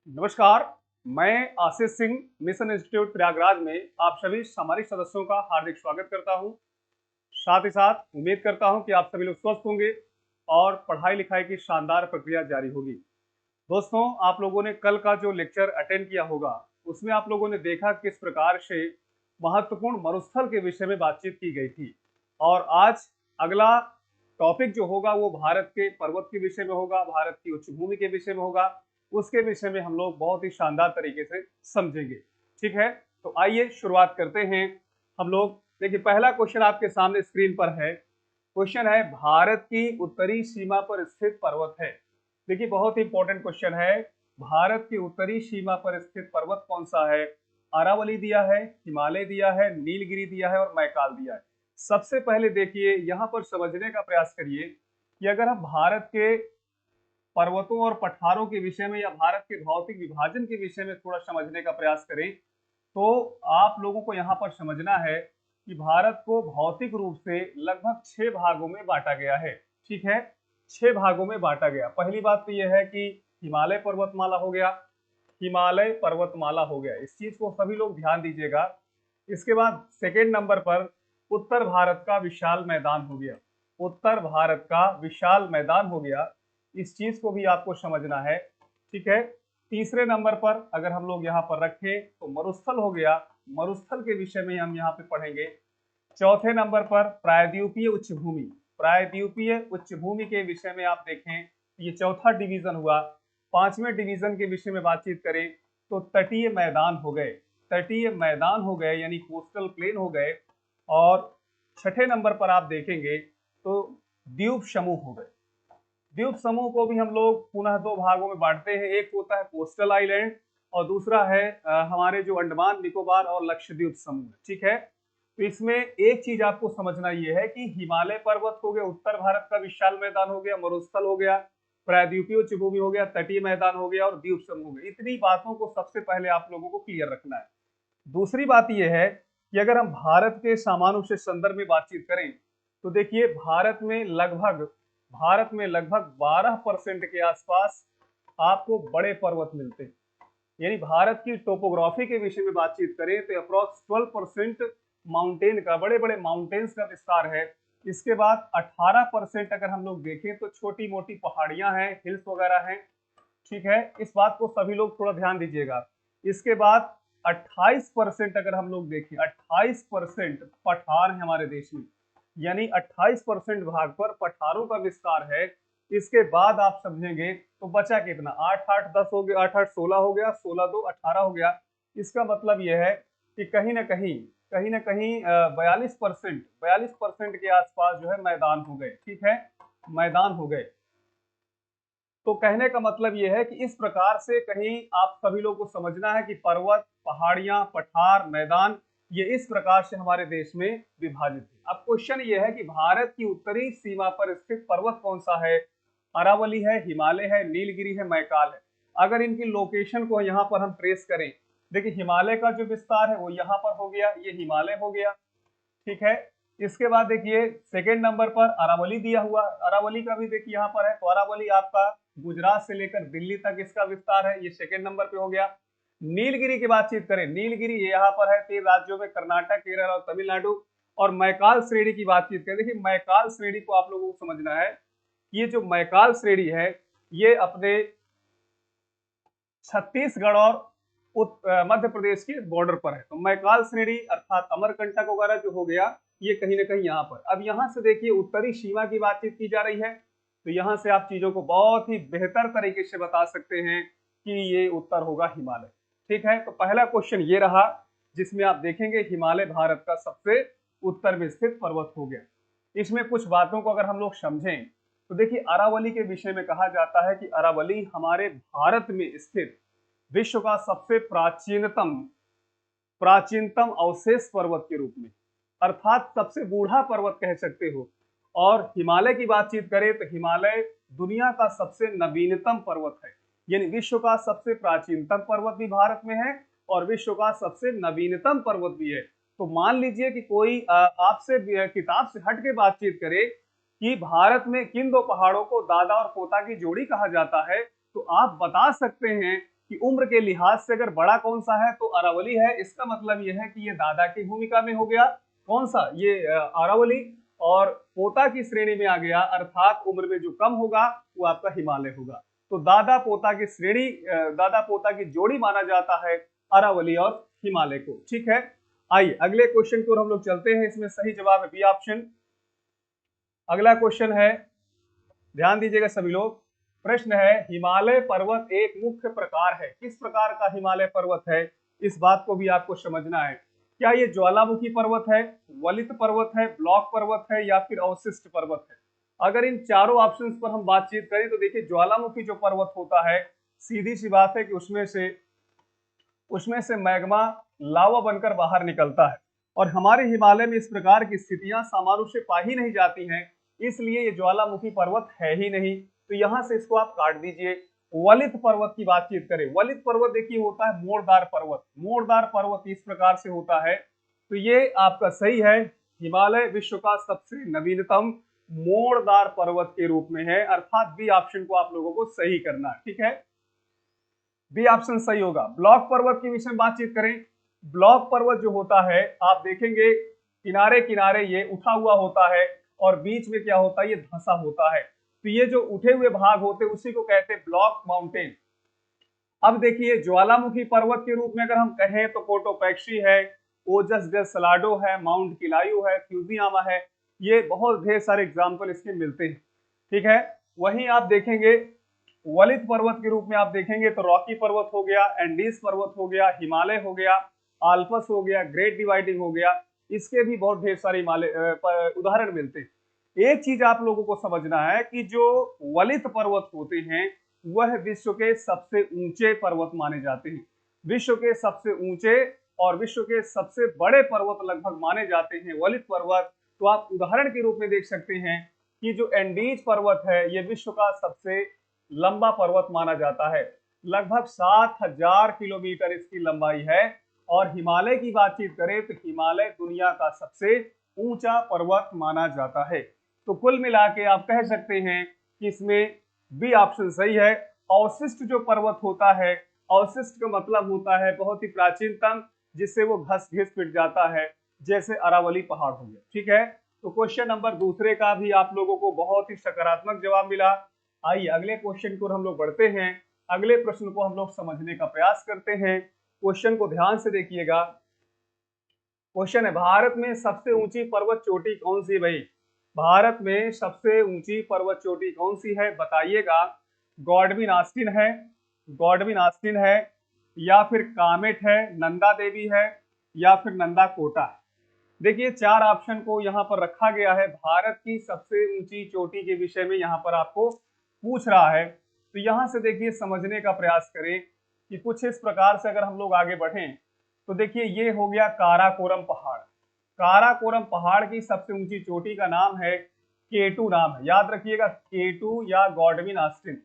नमस्कार। मैं Ashish Singh mission institute Prayagraj में आप सभी सामाजिक सदस्यों का हार्दिक स्वागत करता हूं। साथ ही साथ उम्मीद करता हूं कि आप सभी लोग स्वस्थ होंगे और पढ़ाई लिखाई की शानदार प्रक्रिया जारी होगी। दोस्तों, आप लोगों ने कल का जो लेक्चर अटेंड किया होगा उसमें आप लोगों ने देखा किस प्रकार से महत्वपूर्ण मरुस्थल के विषय में बातचीत की गई थी। और आज अगला टॉपिक जो होगा वो भारत के पर्वत के विषय में होगा, भारत की उच्च भूमि के विषय में होगा। उसके विषय में हम लोग बहुत ही शानदार तरीके से समझेंगे। ठीक है, तो आइए शुरुआत करते हैं। हम लोग देखिए, पहला क्वेश्चन आपके सामने स्क्रीन पर है। क्वेश्चन है, भारत की उत्तरी सीमा पर स्थित पर्वत है। देखिए, बहुत ही इंपॉर्टेंट क्वेश्चन है। भारत की उत्तरी सीमा पर स्थित पर्वत कौन सा है? अरावली दिया है, हिमालय दिया है, नीलगिरी दिया है और मैकाल दिया है। सबसे पहले देखिए, यहाँ पर समझने का प्रयास करिए कि अगर हम भारत के पर्वतों और पठारों के विषय में या भारत के भौतिक विभाजन के विषय में थोड़ा समझने का प्रयास करें, तो आप लोगों को यहाँ पर समझना है कि भारत को भौतिक रूप से लगभग 6 भागों में बांटा गया है। ठीक है, 6 भागों में बांटा गया। पहली बात तो यह है कि हिमालय पर्वतमाला हो गया, हिमालय पर्वतमाला हो गया, इस चीज को सभी लोग ध्यान दीजिएगा। इसके बाद सेकेंड नंबर पर उत्तर भारत का विशाल मैदान हो गया, उत्तर भारत का विशाल मैदान हो गया, इस चीज को भी आपको समझना है। ठीक है, तीसरे नंबर पर अगर हम लोग यहाँ पर रखें तो मरुस्थल हो गया, मरुस्थल के विषय में हम यहाँ पे पढ़ेंगे। चौथे नंबर पर प्रायद्वीपीय उच्च भूमि, प्रायद्वीपीय उच्च भूमि के विषय में आप देखें, ये चौथा डिवीजन हुआ। पांचवें डिवीजन के विषय में बातचीत करें तो तटीय मैदान हो गए, तटीय मैदान हो गए यानी कोस्टल प्लेन हो गए। और छठे नंबर पर आप देखेंगे तो द्वीप समूह हो गए। द्वीप समूह को भी हम लोग पुनः दो भागों में बांटते हैं, एक होता है कोस्टल आइलैंड और दूसरा है हमारे जो अंडमान निकोबार और लक्षद्वीप समूह। ठीक है, तो इसमें एक चीज आपको समझना यह है कि हिमालय पर्वत हो गया, उत्तर भारत का विशाल मैदान हो गया, मरुस्थल हो गया, प्रायद्वीपीय उच्च भूमि हो गया, तटीय मैदान हो गया और द्वीप समूह हो गया। इतनी बातों को सबसे पहले आप लोगों को क्लियर रखना है। दूसरी बात यह है कि अगर हम भारत के सामान्य से संदर्भ में बातचीत करें तो देखिए, भारत में लगभग 12% के आसपास आपको बड़े पर्वत मिलते हैं। यानी भारत की टोपोग्राफी के विषय में बातचीत करें तो अप्रॉक्स 12% माउंटेन का, बड़े बड़े माउंटेन्स का विस्तार है। इसके बाद 18% अगर हम लोग देखें तो छोटी मोटी पहाड़ियां हैं, हिल्स वगैरह हैं। ठीक है, इस बात को सभी लोग थोड़ा ध्यान दीजिएगा। इसके बाद 28% अगर हम लोग देखें, 28% पठार है हमारे देश में, यानी 28% भाग पर पठारों का विस्तार है। इसके बाद आप समझेंगे तो बचा कितना, 8 8 10 हो गया, 8 8 16 हो गया, 16 2 18 हो गया। इसका मतलब यह है कि कहीं ना कहीं 42% के आसपास जो है मैदान हो गए। ठीक है, मैदान हो गए। तो कहने का मतलब यह है कि इस प्रकार से कहीं आप सभी लोग को समझना है कि पर्वत, पहाड़ियां, पठार, मैदान, ये इस प्रकार से हमारे देश में विभाजित है। अब क्वेश्चन ये है कि भारत की उत्तरी सीमा पर स्थित पर्वत कौन सा है? अरावली है, हिमालय है, नीलगिरी है, मैकाल है। अगर इनकी लोकेशन को यहाँ पर हम ट्रेस करें, देखिए हिमालय का जो विस्तार है वो यहाँ पर हो गया, ये हिमालय हो गया। ठीक है, इसके बाद देखिए सेकेंड नंबर पर अरावली दिया हुआ, अरावली का भी देखिए यहाँ पर है, तो अरावली आपका गुजरात से लेकर दिल्ली तक इसका विस्तार है, ये सेकेंड नंबर पे हो गया। नीलगिरी की बातचीत करें, नीलगिरी ये यहाँ पर है 3 राज्यों में, कर्नाटक, केरल और तमिलनाडु। और मैकाल श्रेणी की बातचीत करें, देखिए मैकाल श्रेणी को आप लोगों को समझना है, ये जो मैकाल श्रेणी है ये अपने छत्तीसगढ़ और मध्य प्रदेश के बॉर्डर पर है। तो मैकाल श्रेणी अर्थात अमरकंटक वगैरह जो हो गया, ये कहीं ना कहीं यहाँ पर। अब यहाँ से देखिए उत्तरी सीमा की बातचीत की जा रही है, तो यहाँ से आप चीजों को बहुत ही बेहतर तरीके से बता सकते हैं कि ये उत्तर होगा हिमालय। ठीक है, तो पहला क्वेश्चन ये रहा जिसमें आप देखेंगे हिमालय भारत का सबसे उत्तर में स्थित पर्वत हो गया। इसमें कुछ बातों को अगर हम लोग समझें तो देखिए, अरावली के विषय में कहा जाता है कि अरावली हमारे भारत में स्थित विश्व का सबसे प्राचीनतम प्राचीनतम अवशेष पर्वत के रूप में, अर्थात सबसे बूढ़ा पर्वत कह सकते हो। और हिमालय की बातचीत करें तो हिमालय दुनिया का सबसे नवीनतम पर्वत है, यानी विश्व का सबसे प्राचीनतम पर्वत भी भारत में है और विश्व का सबसे नवीनतम पर्वत भी है। तो मान लीजिए कि कोई आपसे किताब से हट के बातचीत करे कि भारत में किन दो पहाड़ों को दादा और पोता की जोड़ी कहा जाता है, तो आप बता सकते हैं कि कि उम्र के लिहाज से अगर बड़ा कौन सा है तो अरावली है। इसका मतलब यह है कि ये दादा की भूमिका में हो गया, कौन सा, ये अरावली, और पोता की श्रेणी में आ गया, अर्थात उम्र में जो कम होगा वो आपका हिमालय होगा। तो दादा पोता की श्रेणी, दादा पोता की जोड़ी माना जाता है अरावली और हिमालय को। ठीक है, आइए अगले क्वेश्चन की ओर हम लोग चलते हैं। इसमें सही जवाब है बी ऑप्शन। अगला क्वेश्चन है, ध्यान दीजिएगा सभी लोग। प्रश्न है, हिमालय पर्वत एक मुख्य प्रकार है। किस प्रकार का हिमालय पर्वत है, इस बात को भी आपको समझना है। क्या ये ज्वालामुखी पर्वत है, वलित पर्वत है, ब्लॉक पर्वत है, या फिर अवशिष्ट पर्वत है? अगर इन चारों ऑप्शंस पर हम बातचीत करें तो देखिए, ज्वालामुखी जो पर्वत होता है, सीधी सी बात है कि उसमें से मैग्मा लावा बनकर बाहर निकलता है, और हमारे हिमालय में इस प्रकार की स्थितियां सामान्य रूप से पाई नहीं जाती हैं, इसलिए ये ज्वालामुखी पर्वत है ही नहीं। तो यहां से इसको आप काट दीजिए। वलित पर्वत की बातचीत करें, वलित पर्वत देखिए होता है मोड़दार पर्वत। मोड़दार पर्वत इस प्रकार से होता है, तो ये आपका सही है। हिमालय विश्व का सबसे नवीनतम मोड़दार पर्वत के रूप में है, अर्थात बी ऑप्शन को आप लोगों को सही करना है। ठीक है, बी ऑप्शन सही होगा। ब्लॉक पर्वत के विषय में बातचीत करें, ब्लॉक पर्वत जो होता है आप देखेंगे किनारे किनारे ये उठा हुआ होता है, और बीच में क्या होता है, ये धंसा होता है। तो ये जो उठे हुए भाग होते हैं उसी को कहते हैं ब्लॉक माउंटेन। अब देखिए, ज्वालामुखी पर्वत के रूप में अगर हम कहें तो कोटोपैक्सी है, ओजस डे सलाडो है, माउंट किलायू है, फ्यूजियामा है, ये बहुत ढेर सारे एग्जाम्पल इसके मिलते हैं। ठीक है, वहीं आप देखेंगे वलित पर्वत के रूप में आप देखेंगे तो रॉकी पर्वत हो गया, एंडीज पर्वत हो गया, हिमालय हो गया, आल्पस हो गया, ग्रेट डिवाइडिंग हो गया, इसके भी बहुत ढेर सारे उदाहरण मिलते हैं। एक चीज आप लोगों को समझना है कि जो वलित पर्वत होते हैं वह विश्व के सबसे ऊंचे पर्वत माने जाते हैं। विश्व के सबसे ऊंचे और विश्व के सबसे बड़े पर्वत लगभग माने जाते हैं वलित पर्वत। तो आप उदाहरण के रूप में देख सकते हैं कि जो एंडीज पर्वत है ये विश्व का सबसे लंबा पर्वत माना जाता है, लगभग 7000 किलोमीटर इसकी लंबाई है। और हिमालय की बातचीत करें तो हिमालय दुनिया का सबसे ऊंचा पर्वत माना जाता है। तो कुल मिला के आप कह सकते हैं कि इसमें बी ऑप्शन सही है। अवशिष्ट जो पर्वत होता है, अवशिष्ट का मतलब होता है बहुत ही प्राचीनतम, जिससे वो घस घिस पिट जाता है, जैसे अरावली पहाड़ हो गया। ठीक है, तो क्वेश्चन नंबर दूसरे का भी आप लोगों को बहुत ही सकारात्मक जवाब मिला। आइए अगले क्वेश्चन की ओर हम लोग बढ़ते हैं। अगले प्रश्न को हम लोग समझने का प्रयास करते हैं। क्वेश्चन को ध्यान से देखिएगा। क्वेश्चन है, भारत में सबसे ऊंची पर्वत चोटी कौन सी है भाई? भारत में सबसे ऊंची पर्वत चोटी कौन सी है बताइएगा। गॉडविन आस्टिन है, गॉडविन आस्टिन है, या फिर कामेट है, नंदा देवी है, या फिर नंदा कोटा है? देखिए, चार ऑप्शन को यहाँ पर रखा गया है। भारत की सबसे ऊंची चोटी के विषय में यहाँ पर आपको पूछ रहा है। तो यहाँ से देखिए समझने का प्रयास करें कि कुछ इस प्रकार से अगर हम लोग आगे बढ़ें तो देखिए, ये हो गया काराकोरम पहाड़। काराकोरम पहाड़ की सबसे ऊंची चोटी का नाम है केटू नाम है, याद रखिएगा, केटू या गॉडविन आस्टिन।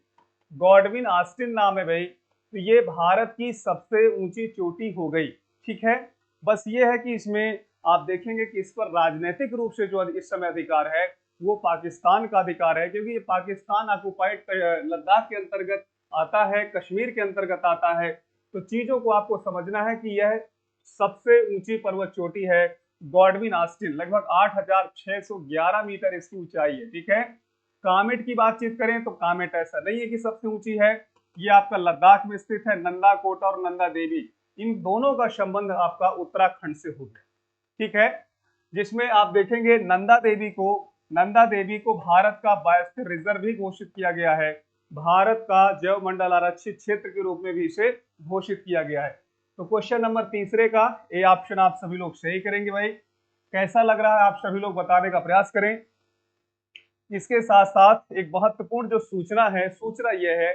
गॉडविन आस्टिन नाम है भाई। तो ये भारत की सबसे ऊंची चोटी हो गई। ठीक है, बस ये है कि इसमें आप देखेंगे कि इस पर राजनीतिक रूप से जो इस समय अधिकार है वो पाकिस्तान का अधिकार है, क्योंकि ये पाकिस्तान ऑक्युपाइड लद्दाख के अंतर्गत आता है, कश्मीर के अंतर्गत आता है। तो चीजों को आपको समझना है कि यह सबसे ऊंची पर्वत चोटी है गॉडविन आस्टिन, लगभग 8611 मीटर इसकी ऊंचाई है। ठीक है, कामेट की बातचीत करें तो कामेट ऐसा नहीं है कि सबसे ऊंची है, ये आपका लद्दाख में स्थित है। नंदा कोटा और नंदा देवी, इन दोनों का संबंध आपका उत्तराखंड से हो गया। ठीक है, जिसमें आप देखेंगे नंदा देवी को भारत का बायोस्फीयर रिजर्व भी घोषित किया गया है, भारत का जैव मंडल आरक्षित क्षेत्र के रूप में भी इसे घोषित किया गया है। तो क्वेश्चन नंबर तीसरे का ए ऑप्शन आप सभी लोग सही करेंगे भाई। कैसा लग रहा है आप सभी लोग बताने का प्रयास करें। इसके साथ साथ एक महत्वपूर्ण जो सूचना है, सूचना यह है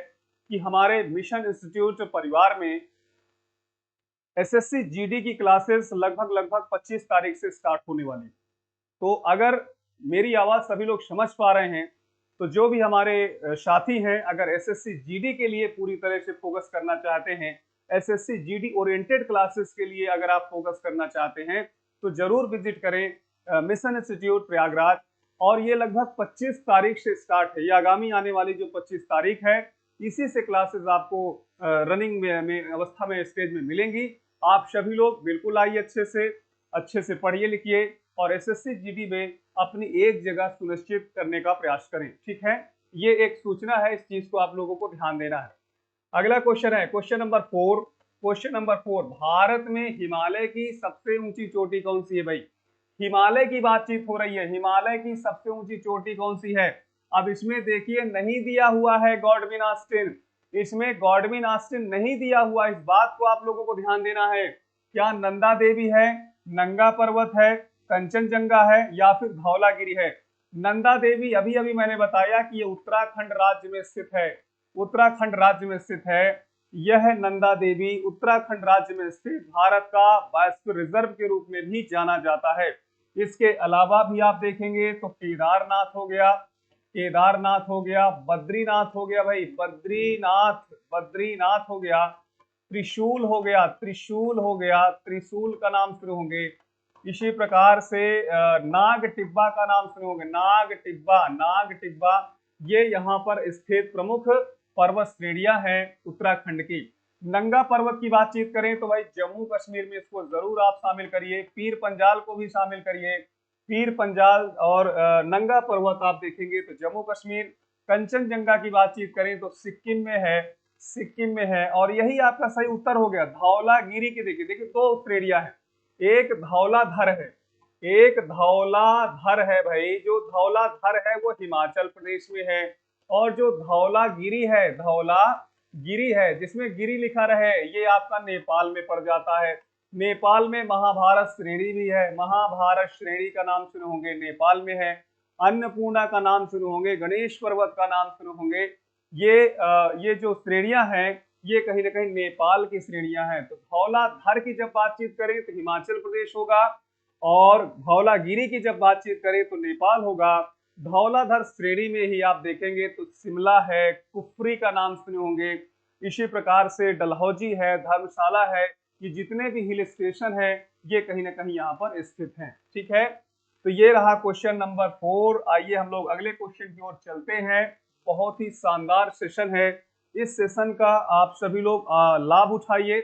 कि हमारे मिशन इंस्टीट्यूट परिवार में एसएससी जीडी की क्लासेस लगभग 25 तारीख से स्टार्ट होने वाली। तो अगर मेरी आवाज सभी लोग समझ पा रहे हैं तो जो भी हमारे साथी हैं, अगर एसएससी जीडी के लिए पूरी तरह से फोकस करना चाहते हैं, एसएससी जीडी ओरिएंटेड क्लासेस के लिए अगर आप फोकस करना चाहते हैं तो जरूर विजिट करें मिशन इंस्टीट्यूट प्रयागराज। और ये लगभग 25 तारीख से स्टार्ट है, ये आगामी आने वाली जो 25 तारीख है इसी से क्लासेस आपको रनिंग में अवस्था में स्टेज में मिलेंगी। आप सभी लोग बिल्कुल आइए, अच्छे से पढ़िए लिखिए और एसएससी जीडी में अपनी एक जगह सुनिश्चित करने का प्रयास करें। ठीक है, ये एक सूचना है, इस चीज को आप लोगों को ध्यान देना है। अगला क्वेश्चन है question number 4। Question number 4, Bharat में हिमालय की सबसे ऊंची चोटी कौन सी है भाई? हिमालय की बातचीत हो रही है, हिमालय की सबसे ऊंची चोटी कौन सी है? अब इसमें देखिए नहीं दिया हुआ है गॉडविन ऑस्टिन, इसमें गॉडविन ऑस्टिन नहीं दिया हुआ, इस बात को आप लोगों को ध्यान देना है। क्या नंदा देवी है, नंगा पर्वत है, कंचनजंगा है या फिर धौलागिरी है? नंदा देवी अभी अभी मैंने बताया कि ये उत्तराखंड राज्य में स्थित है, उत्तराखंड राज्य में स्थित है। यह नंदा देवी उत्तराखंड राज्य में स्थित भारत का बायोस्फीयर रिजर्व के रूप में भी जाना जाता है। इसके अलावा भी आप देखेंगे तो केदारनाथ हो गया, केदारनाथ हो गया, बद्रीनाथ हो गया भाई, बद्रीनाथ, बद्रीनाथ हो गया, त्रिशूल हो गया, त्रिशूल हो गया, त्रिशूल का नाम शुरू होंगे। इसी प्रकार से नाग टिब्बा का नाम सुने होंगे, नाग टिब्बा, नाग टिब्बा, ये यहाँ पर स्थित प्रमुख पर्वत श्रेणियां हैं उत्तराखंड की। नंगा पर्वत की बातचीत करें तो भाई जम्मू कश्मीर में इसको जरूर आप शामिल करिए, पीर पंजाल को भी शामिल करिए, पीर पंजाल और नंगा पर्वत आप देखेंगे तो जम्मू कश्मीर। कंचनजंगा की बातचीत करें तो सिक्किम में है, सिक्किम में है, और यही आपका सही उत्तर हो गया। धौलागिरी की देखिए, देखिए दो श्रेणियां है, एक धौलाधर है, एक धौलाधर है भाई, जो धौलाधर है वो हिमाचल प्रदेश में है, और जो धौलागिरी है, धौलागिरी है जिसमें गिरी लिखा रहे, ये आपका नेपाल में पड़ जाता है। नेपाल में महाभारत श्रेणी भी है, महाभारत श्रेणी का नाम सुने होंगे, नेपाल में है। अन्नपूर्णा का नाम सुने होंगे, गणेश पर्वत का नाम सुने होंगे। ये जो श्रेणियां हैं ये कहीं ना कहीं नेपाल की श्रेणियां हैं। तो धौलाधर की जब बातचीत करें तो हिमाचल प्रदेश होगा, और धौलागिरी की जब बातचीत करें तो नेपाल होगा। धौलाधर श्रेणी में ही आप देखेंगे तो शिमला है, कुफरी का नाम सुने होंगे, इसी प्रकार से डलहौजी है, धर्मशाला है, ये जितने भी हिल स्टेशन है ये कहीं ना कहीं यहाँ पर स्थित हैं। ठीक है, तो ये रहा क्वेश्चन नंबर 4। आइए हम लोग अगले क्वेश्चन की ओर चलते हैं। बहुत ही शानदार सेशन है, इस सेशन का आप सभी लोग लाभ उठाइए।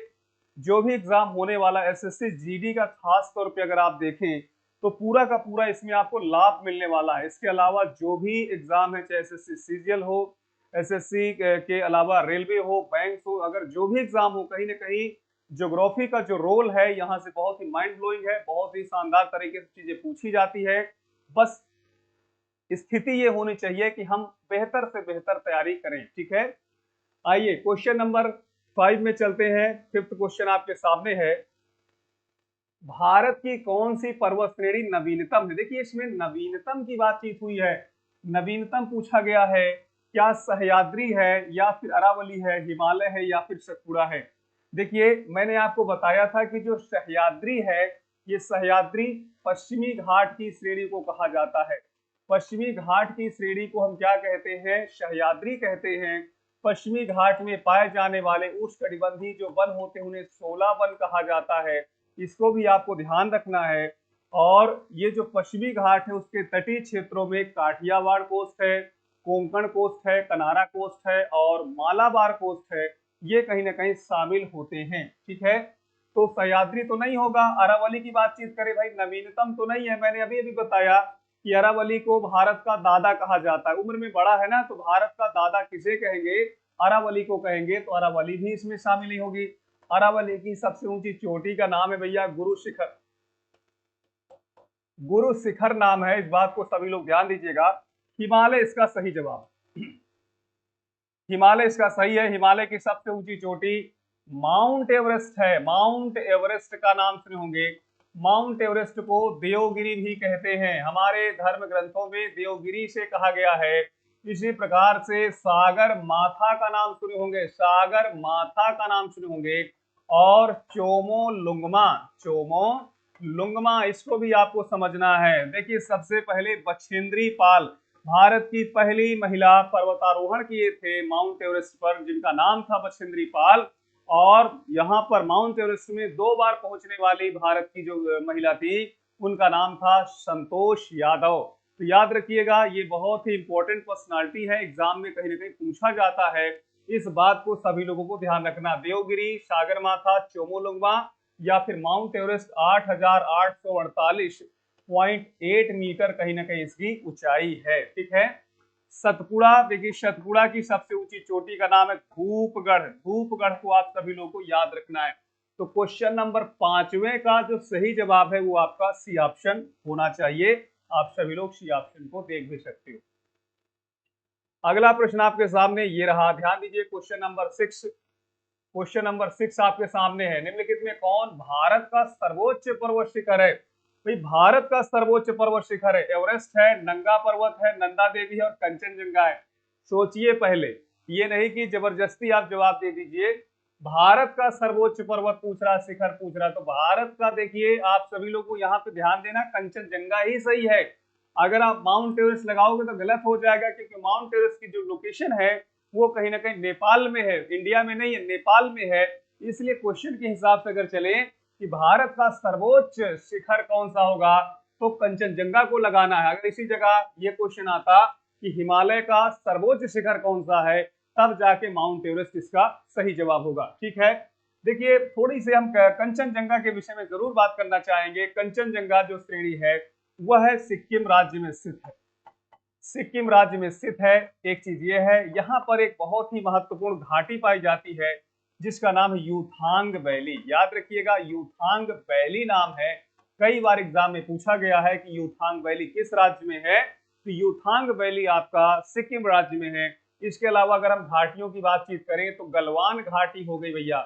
जो भी एग्जाम होने वाला एसएससी जीडी का खास तौर पे अगर आप देखें तो पूरा का पूरा इसमें आपको लाभ मिलने वाला है। इसके अलावा जो भी एग्जाम है, चाहे एसएससी सीजीएल हो, एसएससी के अलावा रेलवे हो, बैंक हो, अगर जो भी एग्जाम हो, कहीं ना कहीं ज्योग्राफी का जो रोल है यहाँ से बहुत ही माइंड ब्लोइंग है, बहुत ही शानदार तरीके से चीजें पूछी जाती है। बस स्थिति ये होनी चाहिए कि हम बेहतर से बेहतर तैयारी करें। ठीक है, आइए क्वेश्चन नंबर 5 में चलते हैं। 5th क्वेश्चन आपके सामने है, भारत की कौन सी पर्वत श्रेणी नवीनतम है? देखिए इसमें नवीनतम की बातचीत हुई है, नवीनतम पूछा गया है। क्या सह्याद्री है या फिर अरावली है, हिमालय है या फिर सतपुड़ा है? देखिए मैंने आपको बताया था कि जो सह्याद्री है, ये सह्याद्री पश्चिमी घाट की श्रेणी को कहा जाता है। पश्चिमी घाट की श्रेणी को हम क्या कहते हैं? सह्याद्री कहते हैं। पश्चिमी घाट में पाए जाने वाले उष्णकटिबंधीय जो वन होते हैं उन्हें 16 वन कहा जाता है, इसको भी आपको ध्यान रखना है। और ये जो पश्चिमी घाट है उसके तटीय क्षेत्रों में काठियावाड़ कोस्ट है, कोंकण कोस्ट है, कनारा कोस्ट है और मालाबार कोस्ट है, ये कहीं ना कहीं शामिल होते हैं। ठीक है, तो सह्याद्री तो नहीं होगा। अरावली की बातचीत करें भाई, नवीनतम तो नहीं है। मैंने अभी अभी बताया कि अरावली को भारत का दादा कहा जाता है, उम्र में बड़ा है ना, तो भारत का दादा किसे कहेंगे? अरावली को कहेंगे, तो अरावली भी इसमें शामिल नहीं होगी। अरावली की सबसे ऊंची चोटी का नाम है भैया गुरु शिखर, गुरु शिखर नाम है, इस बात को सभी लोग ध्यान दीजिएगा। हिमालय इसका सही जवाब, हिमालय इसका सही है। हिमालय की सबसे ऊंची चोटी माउंट एवरेस्ट है, माउंट एवरेस्ट का नाम सुने होंगे। माउंट एवरेस्ट को देवगिरी भी कहते हैं, हमारे धर्म ग्रंथों में देवगिरी से कहा गया है। इसी प्रकार से सागर माथा का नाम सुने होंगे, सागर माथा का नाम सुने होंगे। और चोमो लुंगमा, चोमो लुंगमा, इसको भी आपको समझना है। देखिए सबसे पहले बछेंद्री पाल भारत की पहली महिला पर्वतारोहण किए थे माउंट एवरेस्ट पर, जिनका नाम था बछेंद्री पाल। और यहाँ पर माउंट एवरेस्ट में 2 बार पहुंचने वाली भारत की जो महिला थी उनका नाम था संतोष यादव। तो याद रखिएगा, ये बहुत ही इंपॉर्टेंट पर्सनालिटी है, एग्जाम में कहीं ना कहीं पूछा जाता है। इस बात को सभी लोगों को ध्यान रखना। देवगिरी, सागरमाथा, चोमोलुंगमा या फिर माउंट एवरेस्ट 8,848.8 मीटर कहीं ना कहीं इसकी ऊंचाई है। ठीक है। सतपुड़ा, देखिए सतपुड़ा की सबसे ऊंची चोटी का नाम है धूपगढ़। धूपगढ़ को आप सभी लोगों को याद रखना है। तो क्वेश्चन नंबर 5वें का जो सही जवाब है वो आपका सी ऑप्शन होना चाहिए। आप सभी लोग सी ऑप्शन को देख भी सकते हो। अगला प्रश्न आपके सामने ये रहा, ध्यान दीजिए। क्वेश्चन नंबर 6, क्वेश्चन नंबर 6 आपके सामने है। निम्नलिखित में कौन भारत का सर्वोच्च पर्वत शिखर है? भाई भारत का सर्वोच्च पर्वत शिखर है, एवरेस्ट है, नंगा पर्वत है, नंदा देवी है और कंचनजंगा है। सोचिए पहले, ये नहीं कि जबरदस्ती आप जवाब दे दीजिए। भारत का सर्वोच्च पर्वत पूछ रहा, शिखर पूछ रहा, तो भारत का देखिए आप सभी लोग को यहाँ पे ध्यान देना, कंचनजंगा ही सही है। अगर आप माउंट एवरेस्ट लगाओगे तो गलत हो जाएगा, क्योंकि माउंट एवरेस्ट की जो लोकेशन है वो कहीं ना कहीं नेपाल में है, इंडिया में नहीं है, नेपाल में है। इसलिए क्वेश्चन के हिसाब से अगर चले कि भारत का सर्वोच्च शिखर कौन सा होगा तो कंचनजंगा को लगाना है। अगर इसी जगह ये क्वेश्चन आता कि हिमालय का सर्वोच्च शिखर कौन सा है, तब जाके माउंट एवरेस्ट इसका सही जवाब होगा। ठीक है। देखिए थोड़ी सी हम कंचनजंगा के विषय में जरूर बात करना चाहेंगे। कंचनजंगा जो श्रेणी है वह है सिक्किम राज्य में स्थित है, सिक्किम राज्य में स्थित है। एक चीज ये है, यहाँ पर एक बहुत ही महत्वपूर्ण घाटी पाई जाती है जिसका नाम है यूथांग वैली। याद रखिएगा, यूथांग वैली नाम है। कई बार एग्जाम में पूछा गया है कि यूथांग वैली किस राज्य में है, तो यूथांग वैली आपका सिक्किम राज्य में है। इसके अलावा अगर हम घाटियों की बातचीत करें तो गलवान घाटी हो गई भैया।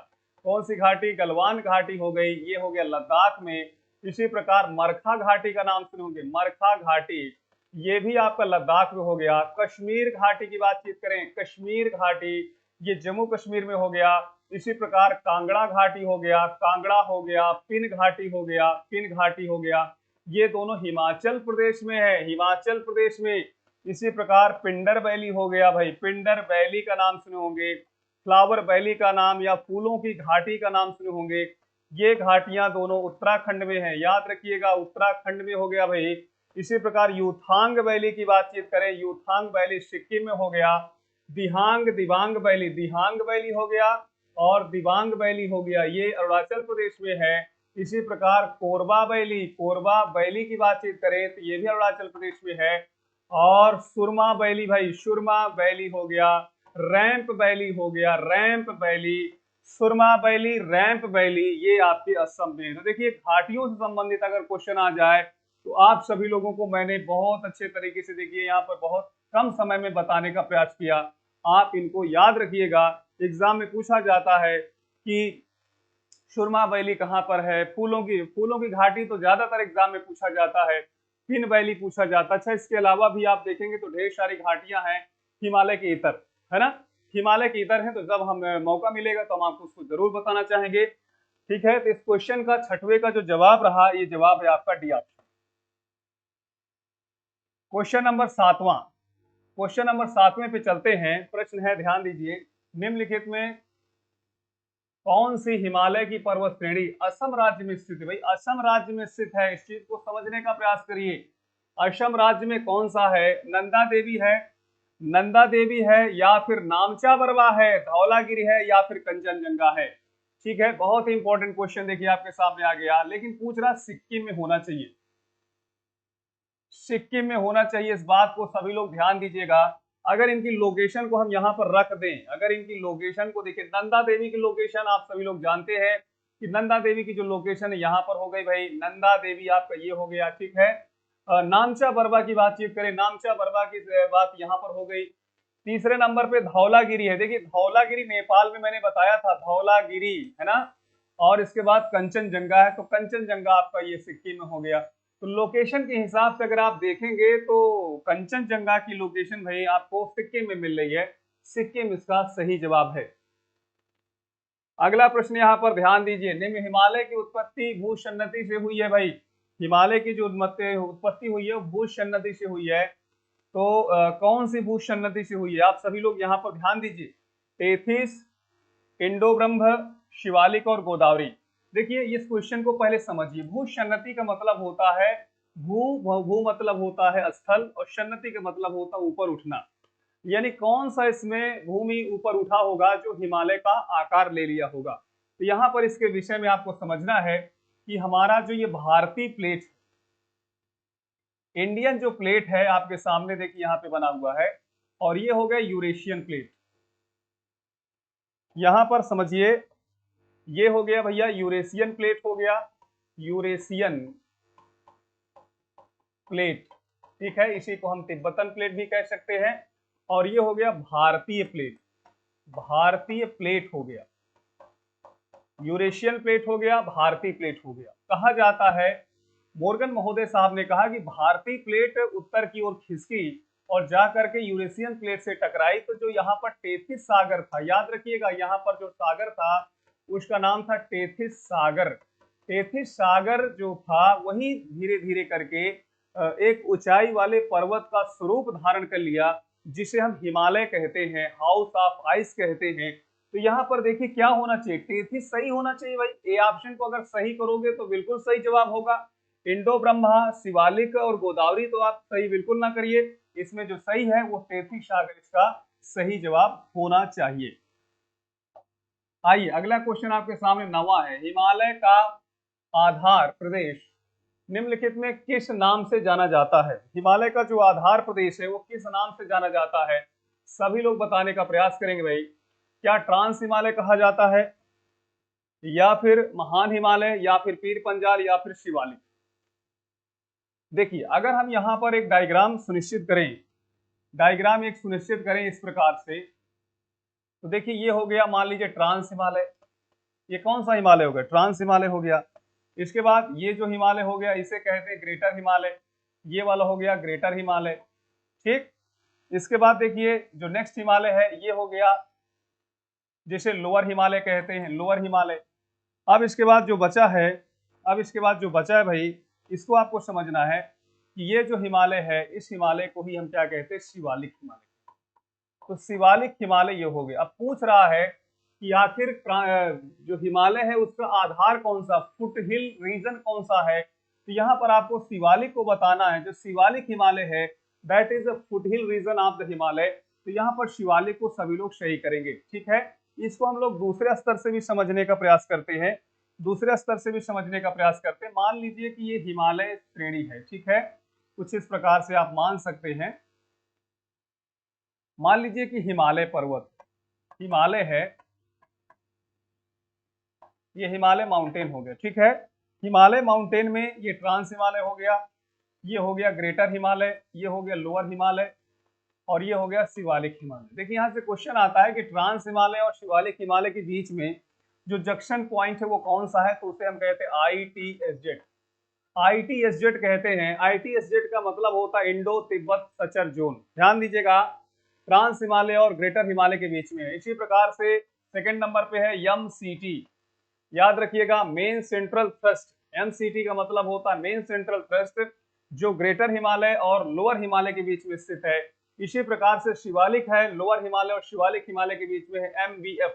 कौन सी घाटी? गलवान घाटी हो गई, ये हो गया लद्दाख में। इसी प्रकार मरखा घाटी का नाम सुने होंगे, मरखा घाटी, ये भी आपका लद्दाख में हो गया। कश्मीर घाटी की बातचीत करें, कश्मीर घाटी ये जम्मू कश्मीर में हो गया। इसी प्रकार कांगड़ा घाटी हो गया, कांगड़ा हो गया, पिन घाटी हो गया, पिन घाटी हो गया, ये दोनों हिमाचल प्रदेश में है, हिमाचल प्रदेश में। इसी प्रकार पिंडर वैली हो गया भाई, पिंडर वैली का नाम सुने होंगे, फ्लावर वैली का नाम या फूलों की घाटी का नाम सुने होंगे। ये घाटियां दोनों उत्तराखंड में है, याद रखिएगा उत्तराखंड में हो गया भाई। इसी प्रकार यूथांग वैली की बातचीत करें, यूथांग वैली सिक्किम में हो गया। दिहांग दिबांग वैली, दिहांग वैली हो गया और दिबांग वैली हो गया, ये अरुणाचल प्रदेश में है। इसी प्रकार कोरबा वैली, कोरबा वैली की बातचीत करें तो ये भी अरुणाचल प्रदेश में है। और सुरमा वैली भाई, सुरमा वैली हो गया, रैंप वैली हो गया, रैंप वैली, सुरमा वैली, रैंप वैली, ये आपके असम में है। तो देखिए घाटियों से संबंधित अगर क्वेश्चन आ जाए तो आप सभी लोगों को मैंने बहुत अच्छे तरीके से देखिए यहाँ पर बहुत कम समय में बताने का प्रयास किया। आप इनको याद रखिएगा, एग्जाम में पूछा जाता है कि सुरमा वैली कहाँ पर है, फूलों की घाटी तो ज्यादातर एग्जाम में पूछा जाता है, पिन वैली पूछा जाता है। अच्छा इसके अलावा भी आप देखेंगे तो ढेर सारी घाटियां हैं हिमालय के इतर, है ना, हिमालय के इतर हैं। तो जब हमें मौका मिलेगा तो हम आपको उसको जरूर बताना चाहेंगे। ठीक है। तो इस क्वेश्चन का 6वें का जो जवाब रहा, ये जवाब है आपका डी ऑप्शन। क्वेश्चन नंबर 7वां, क्वेश्चन नंबर 7वें पे चलते हैं। प्रश्न है, ध्यान दीजिए, निम्नलिखित में कौन सी हिमालय की पर्वत श्रेणी असम राज्य में स्थित है? भाई असम राज्य में स्थित है, इस चीज को समझने का प्रयास करिए। असम राज्य में कौन सा है? नंदा देवी है, नंदा देवी है या फिर नामचा बरवा है, धौलागिरी है या फिर कंचनजंगा है। ठीक है, बहुत ही इंपॉर्टेंट क्वेश्चन देखिए आपके सामने आ गया, लेकिन पूछ रहा सिक्किम में होना चाहिए, सिक्किम में होना चाहिए। इस बात को सभी लोग ध्यान दीजिएगा। अगर इनकी लोकेशन को हम यहाँ पर रख दें, अगर इनकी लोकेशन को देखें, नंदा देवी की लोकेशन आप सभी लोग जानते हैं कि नंदा देवी की जो लोकेशन है यहाँ पर हो गई भाई, नंदा देवी आपका ये हो गया। ठीक है। नामचा बरवा की बातचीत करें, नामचा बरवा की बात यहाँ पर हो गई। तीसरे नंबर पे धौलागिरी है। देखिए धौलागिरी नेपाल में मैंने बताया था, धौलागिरी है ना। और इसके बाद कंचनजंगा है, तो कंचनजंगा आपका ये सिक्किम में हो गया। तो लोकेशन के हिसाब से अगर आप देखेंगे तो कंचनजंगा की लोकेशन भाई आपको सिक्किम में मिल रही है, सिक्किम इसका सही जवाब है। अगला प्रश्न यहाँ पर ध्यान दीजिए, निम्न हिमालय की उत्पत्ति भूसन्नति से हुई है भाई। हिमालय की जो उत्पत्ति हुई है वो भूसन्नति से हुई है। तो कौन सी भूसन्नति से हुई है? आप सभी लोग यहाँ पर ध्यान दीजिए, टेथिस, इंडो ब्रह्म, शिवालिक और गोदावरी। देखिए इस क्वेश्चन को पहले समझिए। भूसन्नति का मतलब होता है भू मतलब होता है स्थल और सन्नति का मतलब होता है ऊपर उठना। यानी कौन सा इसमें भूमि ऊपर उठा होगा जो हिमालय का आकार ले लिया होगा। तो यहाँ पर इसके विषय में आपको समझना है कि हमारा जो ये भारतीय प्लेट, इंडियन जो प्लेट है आपके सामने देखिए यहाँ पे बना हुआ है, और ये हो गया यूरेशियन प्लेट। यहां पर समझिए ये हो गया भैया यूरेशियन प्लेट हो गया, यूरेशियन प्लेट, ठीक है, इसी को हम तिब्बतन प्लेट भी कह सकते हैं। और ये हो गया भारतीय प्लेट, भारतीय प्लेट हो गया, यूरेशियन प्लेट हो गया, भारतीय प्लेट हो गया। कहा जाता है, मोर्गन महोदय साहब ने कहा कि भारतीय प्लेट उत्तर की ओर खिसकी और जा करके यूरेशियन प्लेट से टकराई, तो जो यहाँ पर टेथिस सागर था, याद रखिएगा यहाँ पर जो सागर था उसका नाम था टेथिस सागर। टेथिस सागर जो था वही धीरे धीरे करके एक ऊंचाई वाले पर्वत का स्वरूप धारण कर लिया, जिसे हम हिमालय कहते हैं, हाउस ऑफ आइस कहते हैं। तो यहाँ पर देखिए क्या होना चाहिए, टेथिस सही होना चाहिए भाई। ए ऑप्शन को अगर सही करोगे तो बिल्कुल सही जवाब होगा। इंडो ब्रह्मा, शिवालिक और गोदावरी तो आप सही बिल्कुल ना करिए, इसमें जो सही है वो टेथिस सागर इसका सही जवाब होना चाहिए। आइए अगला क्वेश्चन आपके सामने नवा है, हिमालय का आधार प्रदेश निम्नलिखित में किस नाम से जाना जाता है। हिमालय का जो आधार प्रदेश है वो किस नाम से जाना जाता है, सभी लोग बताने का प्रयास करेंगे भाई। क्या ट्रांस हिमालय कहा जाता है, या फिर महान हिमालय, या फिर पीर पंजाल, या फिर शिवालिक। देखिए अगर हम यहाँ पर एक डायग्राम सुनिश्चित करें, डायग्राम एक सुनिश्चित करें इस प्रकार से, तो देखिए ये हो गया मान लीजिए ट्रांस हिमालय। ये कौन सा हिमालय हो गया, ट्रांस हिमालय हो गया। इसके बाद ये जो हिमालय हो गया इसे कहते हैं ग्रेटर हिमालय, ये वाला हो गया ग्रेटर हिमालय, ठीक। इसके बाद देखिए जो नेक्स्ट हिमालय है ये हो गया जिसे लोअर हिमालय कहते हैं, लोअर हिमालय। अब इसके बाद जो बचा है, अब इसके बाद जो बचा है भाई, इसको आपको समझना है कि ये जो हिमालय है इस हिमालय को ही हम क्या कहते हैं, शिवालिक हिमालय। तो शिवालिक हिमालय ये हो गया। अब पूछ रहा है कि आखिर जो हिमालय है उसका आधार कौन सा, फुट हिल रीजन कौन सा है। तो यहाँ पर आपको शिवालिक को बताना है। जो शिवालिक हिमालय है that is a foothill region of the Himalaya. तो यहाँ पर शिवालिक को सभी लोग सही करेंगे, ठीक है। इसको हम लोग दूसरे स्तर से भी समझने का प्रयास करते हैं, दूसरे स्तर से भी समझने का प्रयास करते हैं। मान लीजिए कि ये हिमालय श्रेणी है, ठीक है, कुछ इस प्रकार से आप मान सकते हैं। मान लीजिए कि हिमालय पर्वत, हिमालय है, ये हिमालय माउंटेन हो गया, ठीक है। हिमालय माउंटेन में ये ट्रांस हिमालय हो गया, ये हो गया ग्रेटर हिमालय, ये हो गया लोअर हिमालय, और ये हो गया शिवालिक हिमालय। देखिए यहाँ से क्वेश्चन आता है कि ट्रांस हिमालय और शिवालिक हिमालय के बीच में जो जंक्शन पॉइंट है वो कौन सा है, तो उसे हम कहते हैं ITSZ, ITSZ कहते हैं। ITSZ का मतलब होता है इंडो तिब्बत सचर जोन। ध्यान दीजिएगा, ट्रांस हिमालय और ग्रेटर हिमालय के बीच में है। इसी प्रकार से सेकंड नंबर पे है MCT, याद रखिएगा मेन सेंट्रल थ्रस्ट। MCT का मतलब होता है मेन सेंट्रल थ्रस्ट, जो ग्रेटर हिमालय और लोअर हिमालय के बीच में स्थित है। इसी प्रकार से शिवालिक है, लोअर हिमालय और शिवालिक हिमालय के बीच में है MBF।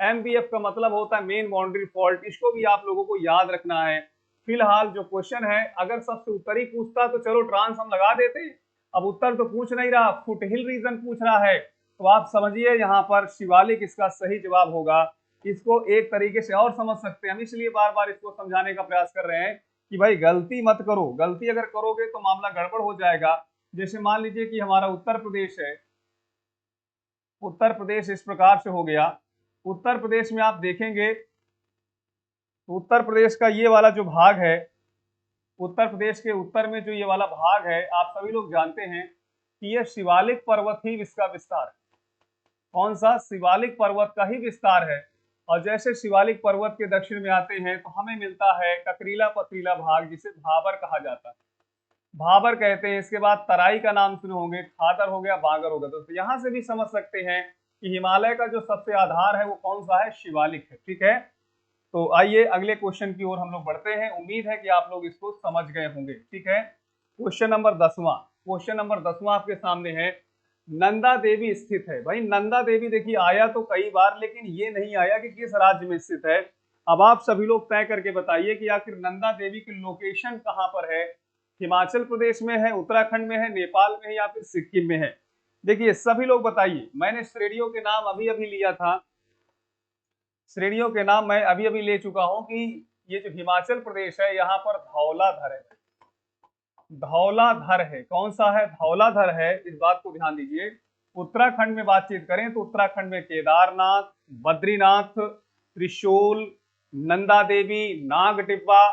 MBF का मतलब होता है मेन बाउंड्री फॉल्ट। इसको भी आप लोगों को याद रखना है। फिलहाल जो क्वेश्चन है, अगर सबसे उत्तरी पूछता तो चलो ट्रांस हम लगा देते, अब उत्तर तो पूछ नहीं रहा, फुट हिल रीजन पूछ रहा है। तो आप समझिए यहाँ पर शिवालिक इसका सही जवाब होगा। इसको एक तरीके से और समझ सकते हैं हम, इसलिए बार बार इसको समझाने का प्रयास कर रहे हैं कि भाई गलती मत करो, गलती अगर करोगे तो मामला गड़बड़ हो जाएगा। जैसे मान लीजिए कि हमारा उत्तर प्रदेश है, उत्तर प्रदेश इस प्रकार से हो गया। उत्तर प्रदेश में आप देखेंगे तो उत्तर प्रदेश का ये वाला जो भाग है, उत्तर प्रदेश के उत्तर में जो ये वाला भाग है, आप सभी लोग जानते हैं कि ये शिवालिक पर्वत ही इसका विस्तार है। कौन सा, शिवालिक पर्वत का ही विस्तार है। और जैसे शिवालिक पर्वत के दक्षिण में आते हैं तो हमें मिलता है ककरीला पथरीला भाग, जिसे भाबर कहा जाता है, भाबर कहते हैं। इसके बाद तराई का नाम सुने होंगे, खादर हो गया, बागर हो गया। तो यहाँ से भी समझ सकते हैं कि हिमालय का जो सबसे आधार है वो कौन सा है, शिवालिक है, ठीक है। तो आइए अगले क्वेश्चन की ओर हम लोग बढ़ते हैं। उम्मीद है कि आप लोग इसको समझ गए होंगे, ठीक है। क्वेश्चन नंबर 10वां, क्वेश्चन नंबर 10वां आपके सामने है, नंदा देवी स्थित है। भाई नंदा देवी देखिए आया तो कई बार, लेकिन ये नहीं आया कि किस राज्य में स्थित है। अब आप सभी लोग तय करके बताइए कि आखिर नंदा देवी की लोकेशन कहाँ पर है, हिमाचल प्रदेश में है, उत्तराखंड में है, नेपाल में है, या फिर सिक्किम में है। देखिए सभी लोग बताइए, मैंने श्रेणियों के नाम अभी अभी लिया था, श्रेणियों के नाम मैं अभी अभी ले चुका हूं कि ये जो हिमाचल प्रदेश है यहाँ पर धौलाधर है, धौलाधर है। कौन सा है? धौलाधर है, इस बात को ध्यान दीजिए। उत्तराखंड में बातचीत करें तो उत्तराखंड में केदारनाथ, बद्रीनाथ, त्रिशूल, नंदा देवी, नाग टिब्बा,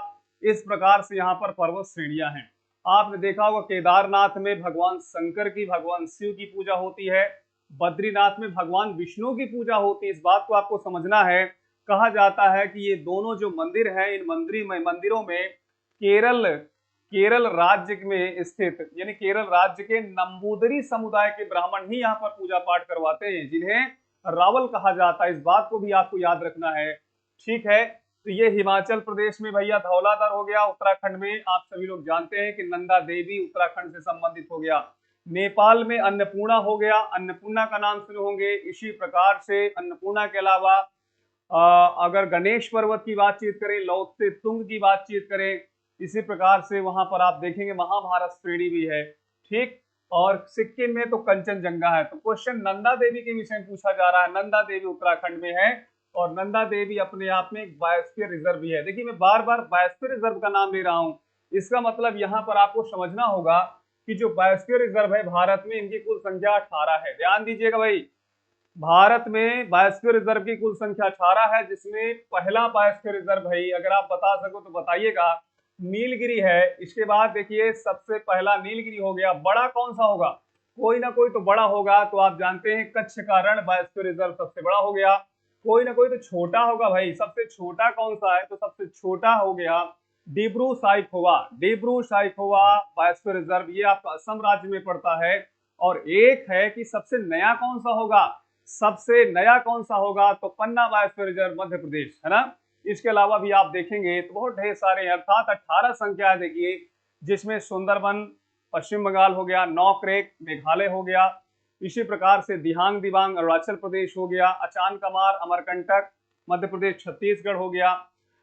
इस प्रकार से यहाँ पर पर्वत श्रेणियां हैं। आपने देखा होगा केदारनाथ में भगवान शंकर की, भगवान शिव की पूजा होती है, बद्रीनाथ में भगवान विष्णु की पूजा होती है। इस बात को आपको समझना है। कहा जाता है कि ये दोनों जो मंदिर हैं, इन मंदिरों में केरल केरल राज्य में स्थित, यानी केरल राज्य के नंबूदरी समुदाय के ब्राह्मण ही यहाँ पर पूजा पाठ करवाते हैं, जिन्हें रावल कहा जाता है। इस बात को भी आपको याद रखना है, ठीक है। तो ये हिमाचल प्रदेश में भैया धौलाधर हो गया। उत्तराखंड में आप सभी लोग जानते हैं कि नंदा देवी उत्तराखंड से संबंधित हो गया। नेपाल में अन्नपूर्णा हो गया, अन्नपूर्णा का नाम सुने होंगे। इसी प्रकार से अन्नपूर्णा के अलावा अगर गणेश पर्वत की बातचीत करें, लौत्से तुंग की बातचीत करें, इसी प्रकार से वहां पर आप देखेंगे महाभारत श्रेणी भी है, ठीक। और सिक्किम में तो कंचनजंगा है। तो क्वेश्चन नंदा देवी के विषय में पूछा जा रहा है। नंदा देवी उत्तराखंड में है और नंदा देवी अपने आप में एक बायोस्फीयर रिजर्व भी है। देखिए मैं बार बार बायोस्फीयर रिजर्व का नाम ले रहा हूं, इसका मतलब यहाँ पर आपको समझना होगा कि जो बायोस्फीयर रिजर्व है भारत में, इनकी कुल संख्या 18 है। ध्यान दीजिएगा भाई, भारत में बायोस्फीयर रिजर्व की कुल संख्या 18 है, जिसमें पहला बायोस्फीयर रिजर्व भाई अगर आप बता सको तो बताइएगा, नीलगिरी है। इसके बाद देखिए सबसे पहला नीलगिरी हो गया। बड़ा कौन सा होगा? कोई ना कोई तो बड़ा होगा। तो आप जानते हैं कच्छ का रण बायोस्फीयर रिजर्व सबसे बड़ा हो गया। कोई ना कोई तो छोटा होगा भाई। सबसे छोटा कौन सा है? तो सबसे छोटा हो गया डिब्रू साइखोवा। डिब्रू साइखोवा बायोस्फीयर रिजर्व, ये आपका असम राज्य में पड़ता है। और एक है कि सबसे नया कौन सा होगा, सबसे नया कौन सा होगा? तो पन्ना बायोस्फीयर रिजर्व मध्य प्रदेश, है ना। इसके अलावा भी आप देखेंगे तो बहुत ढेर सारे, अर्थात 18 संख्या है देखिए, जिसमें सुंदरबन पश्चिम बंगाल हो गया, नौक्रेक मेघालय हो गया, इसी प्रकार से दिहांग दिबांग अरुणाचल प्रदेश हो गया, अचान कमार अमरकंटक मध्य प्रदेश, छत्तीसगढ़ हो गया।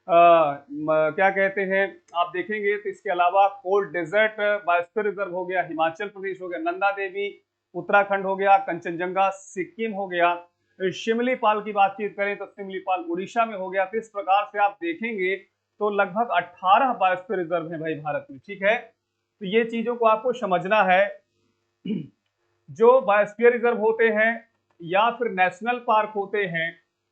क्या कहते हैं आप देखेंगे तो इसके अलावा कोल्ड डेजर्ट बायोस्फीयर रिजर्व हो गया, हिमाचल प्रदेश हो गया, नंदा देवी उत्तराखंड हो गया, कंचनजंगा सिक्किम हो गया। शिमलीपाल की बातचीत करें तो शिमलीपाल उड़ीसा में हो गया। तो इस प्रकार से आप देखेंगे तो लगभग 18 बायोस्फीयर रिजर्व है भाई भारत में, ठीक है। तो ये चीजों को आपको समझना है। जो बायोस्फीयर रिजर्व होते हैं या फिर नेशनल पार्क होते हैं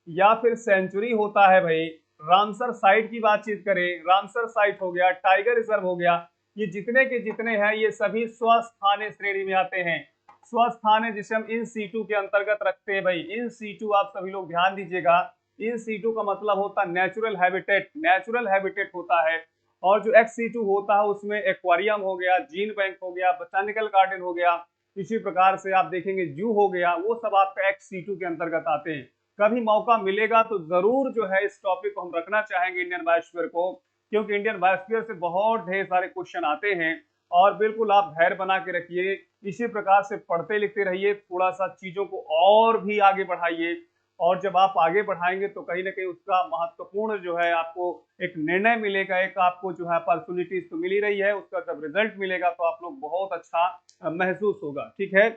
या फिर सेंचुरी होता है भाई, रामसर साइट की बातचीत करें, रामसर साइट हो गया, टाइगर रिजर्व हो गया, ये जितने के जितने हैं ये सभी स्वस्थानीय श्रेणी में आते हैं। स्वस्थानीय जिसे हम इन सीटू के अंतर्गत रखते हैं भाई। इन सीटू आप सभी लोग ध्यान दीजिएगा, इन सीटू का मतलब होता है नेचुरल हैबिटेट, नेचुरल हैबिटेट होता है। और जो एक्स सीटू होता है उसमें एक्वारियम हो गया, जीन बैंक हो गया, बोटानिकल गार्डन हो गया, इसी प्रकार से आप देखेंगे जू हो गया, वो सब आपका एक्स सीटू के अंतर्गत आते हैं। कभी मौका मिलेगा तो जरूर जो है इस टॉपिक को हम रखना चाहेंगे इंडियन बायोस्फीयर को, क्योंकि इंडियन बायोस्फीयर से बहुत ढेर सारे क्वेश्चन आते हैं। और बिल्कुल आप धैर्य बना के रखिए, इसी प्रकार से पढ़ते लिखते रहिए, थोड़ा सा चीजों को और भी आगे बढ़ाइए। और जब आप आगे बढ़ाएंगे तो कहीं ना कहीं उसका महत्वपूर्ण जो है आपको एक निर्णय मिलेगा, एक आपको जो है अपॉर्चुनिटीज तो मिल ही रही है, उसका जब रिजल्ट मिलेगा तो आप लोग बहुत अच्छा महसूस होगा, ठीक है।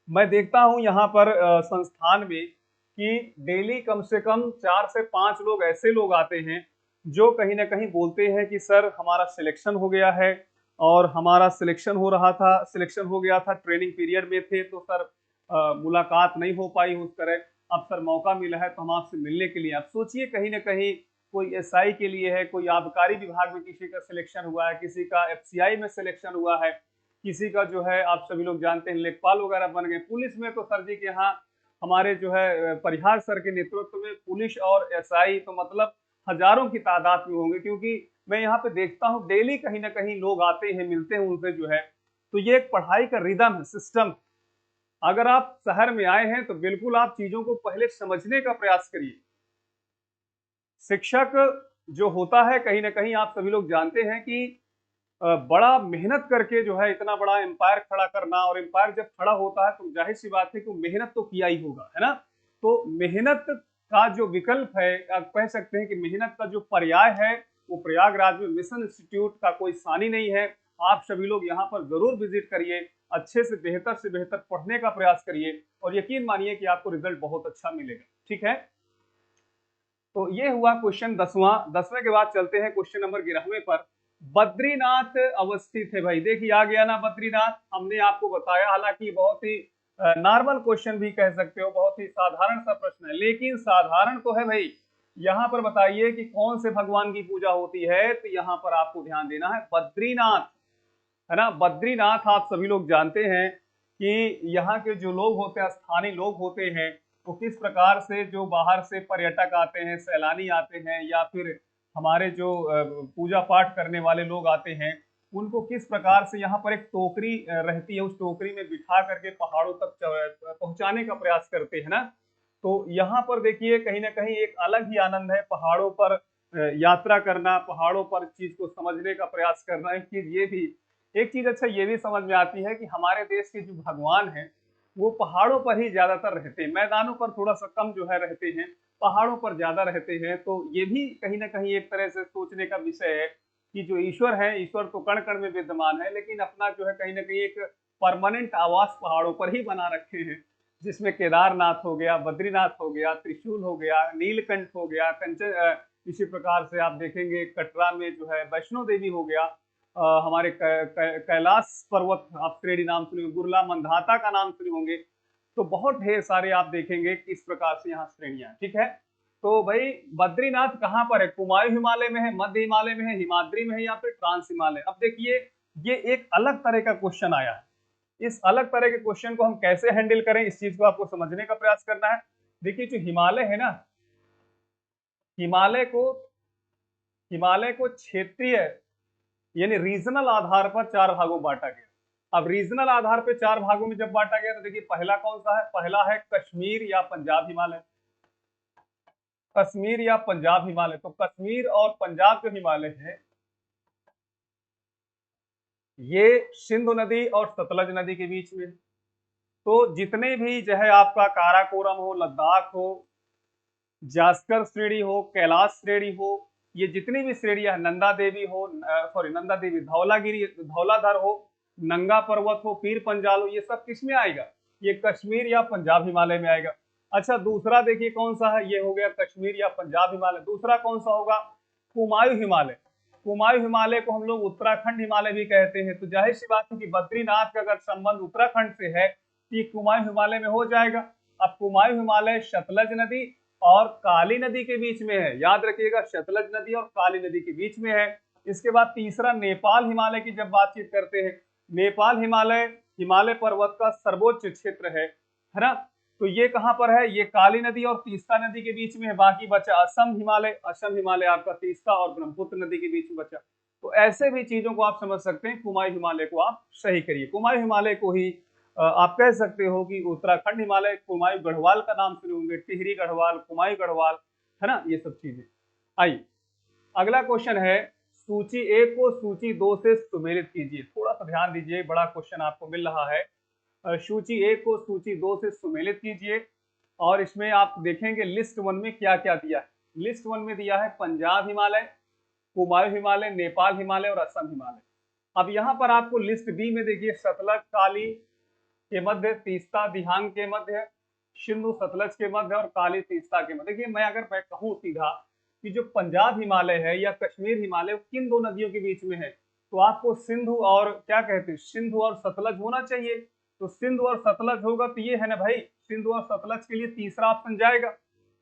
मैं देखता हूं यहाँ पर संस्थान में कि डेली कम से कम 4 से 5 लोग ऐसे लोग आते हैं जो कहीं ना कहीं बोलते हैं कि सर हमारा सिलेक्शन हो गया है, और हमारा सिलेक्शन हो रहा था, सिलेक्शन हो गया था, ट्रेनिंग पीरियड में थे तो सर मुलाकात नहीं हो पाई उस तरह, अब सर मौका मिला है तो हम आपसे मिलने के लिए। आप सोचिए कहीं ना कहीं कोई एसआई के लिए है, कोई आबकारी विभाग में किसी का सिलेक्शन हुआ है, किसी का एफसीआई में सिलेक्शन हुआ है, किसी का जो है आप सभी लोग जानते हैं लेखपाल वगैरह बन गए। पुलिस में तो सर जी के यहाँ हमारे जो है परिहार सर के नेतृत्व में पुलिस और एसआई तो मतलब हजारों की तादाद में होंगे, क्योंकि मैं यहाँ पे देखता हूँ डेली कहीं ना कहीं लोग आते हैं, मिलते हैं उनसे जो है। तो ये एक पढ़ाई का रिदम है, सिस्टम। अगर आप शहर में आए हैं तो बिल्कुल आप चीजों को पहले समझने का प्रयास करिए। शिक्षक जो होता है कहीं ना कहीं आप सभी लोग जानते हैं कि बड़ा मेहनत करके जो है इतना बड़ा एम्पायर खड़ा करना, और एम्पायर जब खड़ा होता है तो जाहिर सी बात है कि मेहनत तो किया ही होगा, है ना। तो मेहनत का जो विकल्प है, आप कह सकते हैं कि मेहनत का जो पर्याय है वो प्रयागराज में मिशन इंस्टीट्यूट का कोई सानी नहीं है। आप सभी लोग यहाँ पर जरूर विजिट करिए, अच्छे से बेहतर पढ़ने का प्रयास करिए और यकीन मानिए कि आपको रिजल्ट बहुत अच्छा मिलेगा। ठीक है, तो ये हुआ क्वेश्चन 10वां। 10वें के बाद चलते हैं क्वेश्चन नंबर 11वें पर। बद्रीनाथ अवस्थित है भाई, देखिए आ गया ना बद्रीनाथ। हमने आपको बताया, हालांकि बहुत ही नॉर्मल क्वेश्चन भी कह सकते हो, बहुत ही साधारण सा प्रश्न है, लेकिन साधारण तो है भाई। यहाँ पर बताइए कि कौन से भगवान की पूजा होती है, तो यहाँ पर आपको ध्यान देना है बद्रीनाथ, है ना। बद्रीनाथ आप सभी लोग जानते हैं कि यहाँ के जो लोग होते हैं, स्थानीय लोग होते हैं, तो किस प्रकार से जो बाहर से पर्यटक आते हैं, सैलानी आते हैं, या फिर हमारे जो पूजा पाठ करने वाले लोग आते हैं, उनको किस प्रकार से यहाँ पर एक टोकरी रहती है, उस टोकरी में बिठा करके पहाड़ों तक पहुंचाने का प्रयास करते हैं ना। तो यहाँ पर देखिए कहीं ना कहीं एक अलग ही आनंद है पहाड़ों पर यात्रा करना, पहाड़ों पर चीज को समझने का प्रयास करना। एक चीज अच्छा ये भी समझ में आती है कि हमारे देश के जो भगवान हैं वो पहाड़ों पर ही ज्यादातर रहते हैं, मैदानों पर थोड़ा सा कम जो है रहते हैं, पहाड़ों पर ज्यादा रहते हैं। तो ये भी कहीं ना कहीं एक तरह से सोचने का विषय है कि जो ईश्वर है, ईश्वर तो कण कण में विद्यमान है, लेकिन अपना जो है कहीं ना कहीं एक परमानेंट आवास पहाड़ों पर ही बना रखे हैं, जिसमें केदारनाथ हो गया, बद्रीनाथ हो गया, त्रिशूल हो गया, नीलकंठ हो गया, कंचन इसी प्रकार से आप देखेंगे कटरा में जो है वैष्णो देवी हो गया, हमारे कैलाश पर्वत आप श्रेणी नाम सुने, गुरला मंधाता का नाम सुने होंगे। तो बहुत ढेर सारे आप देखेंगे कि इस प्रकार से यहाँ श्रेणियां, ठीक है। तो भाई बद्रीनाथ कहाँ पर है, कुमायूं हिमालय में है, मध्य हिमालय में है, हिमाद्री में है, या फिर ट्रांस हिमालय। अब देखिए ये एक अलग तरह का क्वेश्चन आया है, इस अलग तरह के क्वेश्चन को हम कैसे हैंडल करें, इस चीज को आपको समझने का प्रयास करना है। देखिए जो हिमालय है ना, हिमालय को हिमालय को क्षेत्रीय यानी रीजनल आधार पर 4 भागों में बांटा गया। अब रीजनल आधार पर 4 भागों में जब बांटा गया तो देखिए पहला कौन सा है, पहला है कश्मीर या पंजाब हिमालय। कश्मीर या पंजाब हिमालय, तो कश्मीर और पंजाब जो हिमालय है ये सिंधु नदी और सतलज नदी के बीच में। तो जितने भी जो है आपका काराकोरम हो, लद्दाख हो, जास्कर श्रेणी हो, कैलाश श्रेणी हो, ये जितनी भी श्रेणियां, नंदा देवी हो, सॉरी नंदा देवी, धौलागिरी, धौलाधर हो, नंगा पर्वत हो, पीर पंजाल हो, ये सब किस में आएगा, ये कश्मीर या पंजाब हिमालय में आएगा। अच्छा दूसरा देखिए कौन सा है, ये हो गया कश्मीर या पंजाब हिमालय। दूसरा कौन सा होगा, कुमायूं हिमालय। कुमायूं हिमालय को हम लोग उत्तराखंड हिमालय भी कहते हैं। तो जाहिर सी बात है कि बद्रीनाथ का अगर संबंध उत्तराखंड से है तो ये कुमायूं हिमालय में हो जाएगा। अब कुमायूं हिमालय सतलज नदी और काली नदी के बीच में है, याद रखिएगा सतलज नदी और काली नदी के बीच में है। इसके बाद तीसरा नेपाल हिमालय की जब बातचीत करते हैं, नेपाल हिमालय हिमालय पर्वत का सर्वोच्च क्षेत्र है ना। तो ये कहां पर है, ये काली नदी और तीस्ता नदी के बीच में है। बाकी बचा असम हिमालय, असम हिमालय आपका तीस्ता और ब्रह्मपुत्र नदी के बीच में बचा। तो ऐसे भी चीजों को आप समझ सकते हैं, कुमायूं हिमालय को आप सही करिए, कुमायूं हिमालय को ही आप कह सकते हो कि उत्तराखंड हिमालय। कुमायूं गढ़वाल का नाम सुने होंगे, टिहरी गढ़वाल, कुमायूं गढ़वाल, है ना, ये सब चीजें। आइए अगला क्वेश्चन है, सूची 1 को सूची 2 से सुमेलित कीजिए। थोड़ा सा ध्यान दीजिए, बड़ा क्वेश्चन आपको मिल रहा है। सूची 1 को सूची 2 से सुमेलित कीजिए, और इसमें आप देखेंगे लिस्ट 1 में क्या क्या दिया है। लिस्ट 1 में दिया है पंजाब हिमालय, कुमायूं हिमालय, नेपाल हिमालय और असम हिमालय। अब यहाँ पर आपको लिस्ट बी में देखिए सतलज काली के मध्य, तीस्ता दिहांग के मध्य, सिंधु सतलज के मध्य और काली तीस्ता के मध्य। देखिए मैं कहूँ सीधा कि जो पंजाब हिमालय है या कश्मीर हिमालय किन दो नदियों के बीच में है, तो आपको सिंधु और क्या कहते हैं, सिंधु और सतलज होना चाहिए। तो सिंधु और सतलज होगा तो ये है ना भाई, सिंधु और सतलज के लिए तीसरा ऑप्शन जाएगा,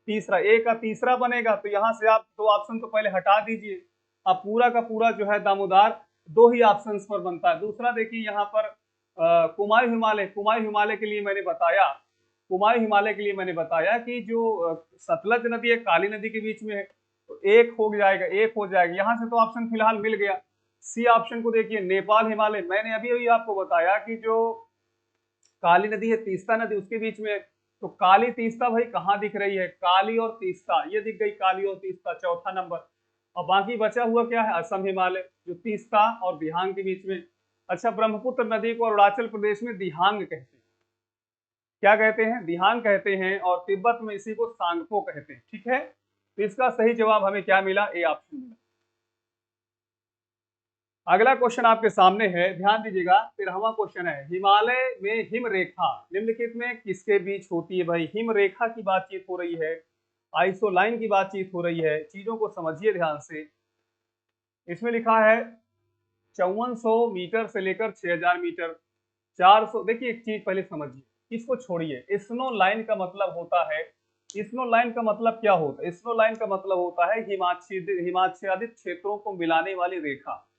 तीसरा ए का तीसरा बनेगा। तो यहाँ से आप 2 ऑप्शन तो पहले हटा दीजिए। अब पूरा का पूरा जो है दामोदर 2 ही ऑप्शन पर बनता है। दूसरा देखिए यहाँ पर कुमायूं हिमालय, कुमायूं हिमालय के लिए मैंने बताया, कुमायूं हिमालय के लिए मैंने बताया कि जो सतलज नदी है काली नदी के बीच में है, तो एक हो जाएगा, एक हो जाएगा। यहाँ से तो ऑप्शन फिलहाल मिल गया। सी ऑप्शन को देखिए नेपाल हिमालय, मैंने अभी अभी आपको बताया कि जो काली नदी है तीस्ता नदी उसके बीच में, तो काली तीस्ता भाई कहाँ दिख रही है, काली और तीस्ता ये दिख गई, काली और तीस्ता चौथा नंबर। और बाकी बचा हुआ क्या है, असम हिमालय जो तीस्ता और दिहांग के बीच में। अच्छा ब्रह्मपुत्र नदी को अरुणाचल प्रदेश में दिहांग कहते हैं, क्या कहते हैं, दिहांग कहते हैं, और तिब्बत में इसी को सांगपो कहते हैं। ठीक है, तो इसका सही जवाब हमें क्या मिला, ए ऑप्शन मिला। अगला क्वेश्चन आपके सामने है, ध्यान दीजिएगा। 13वां क्वेश्चन है, हिमालय में हिम रेखा निम्नलिखित में किसके बीच होती है? भाई हिम रेखा की बातचीत हो रही है, आइसोलाइन की बातचीत हो रही है, चीजों को समझिए ध्यान से। इसमें लिखा है 5400 मीटर से लेकर 6000 मीटर, 400। देखिए एक चीज पहले समझिए, इसको छोड़िए। स्नो लाइन का मतलब होता है, स्नो लाइन का मतलब क्या होता है? स्नो लाइन का मतलब होता है हिमाच्छादित क्षेत्रों को मिलाने वाली रेखा,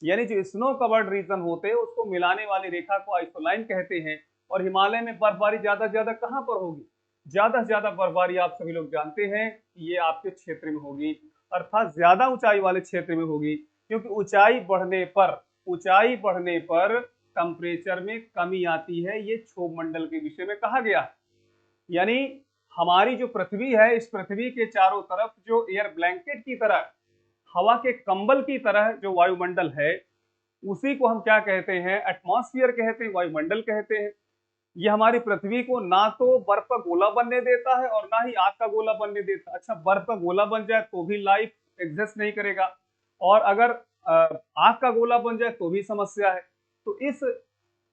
यानी जो स्नो कवर्ड रीजन होते हैं उसको मिलाने वाली रेखा को आइसोलाइन कहते हैं। और हिमालय में बर्फबारी ज्यादा से ज्यादा कहां पर होगी? ज्यादा से ज्यादा बर्फबारी आप सभी लोग जानते हैं ये आपके क्षेत्र में होगी, अर्थात ज्यादा ऊंचाई वाले क्षेत्र में होगी, क्योंकि ऊंचाई बढ़ने पर टेम्परेचर में कमी आती है, ये क्षोभ मंडल के विषय में कहा गया है। यानी हमारी जो पृथ्वी है, इस पृथ्वी के चारों तरफ जो एयर ब्लैंकेट की तरह, हवा के कंबल की तरह जो वायुमंडल है, उसी को हम क्या कहते हैं? एटमॉस्फेयर कहते हैं, वायुमंडल कहते हैं। ये हमारी पृथ्वी को ना तो बर्फ का गोला बनने देता है और ना ही आग का गोला बनने देता है। अच्छा, बर्फ का गोला बन जाए तो भी लाइफ एग्जिस्ट नहीं करेगा, और अगर आग का गोला बन जाए तो भी समस्या है। तो इस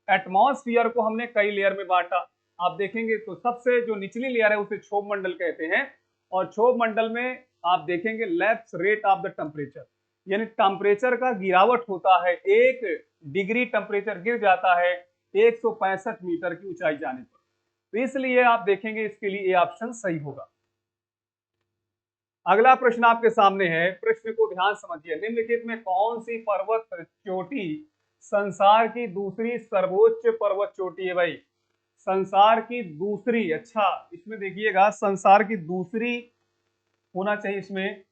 एटमॉस्फेयर को हमने कई लेयर में बांटा। आप देखेंगे तो सबसे जो निचली लेयर है उसे क्षोभ मंडल कहते हैं, और क्षोभ मंडल में आप देखेंगे lapse rate of the temperature, यानी टेम्परेचर का गिरावट होता है। 1 डिग्री टेम्परेचर गिर जाता है 165 मीटर की ऊंचाई जाने पर। तो इसलिए आप देखेंगे इसके लिए ये ऑप्शन सही होगा। अगला प्रश्न आपके सामने है, प्रश्न को ध्यान समझिए। निम्नलिखित में कौन सी पर्वत चोटी संसार की दूसरी सर्वोच्च पर्वत चोटी है? भाई संसार की दूसरी, अच्छा इसमें देखिएगा संसार की दूसरी होना चाहिए इसमें।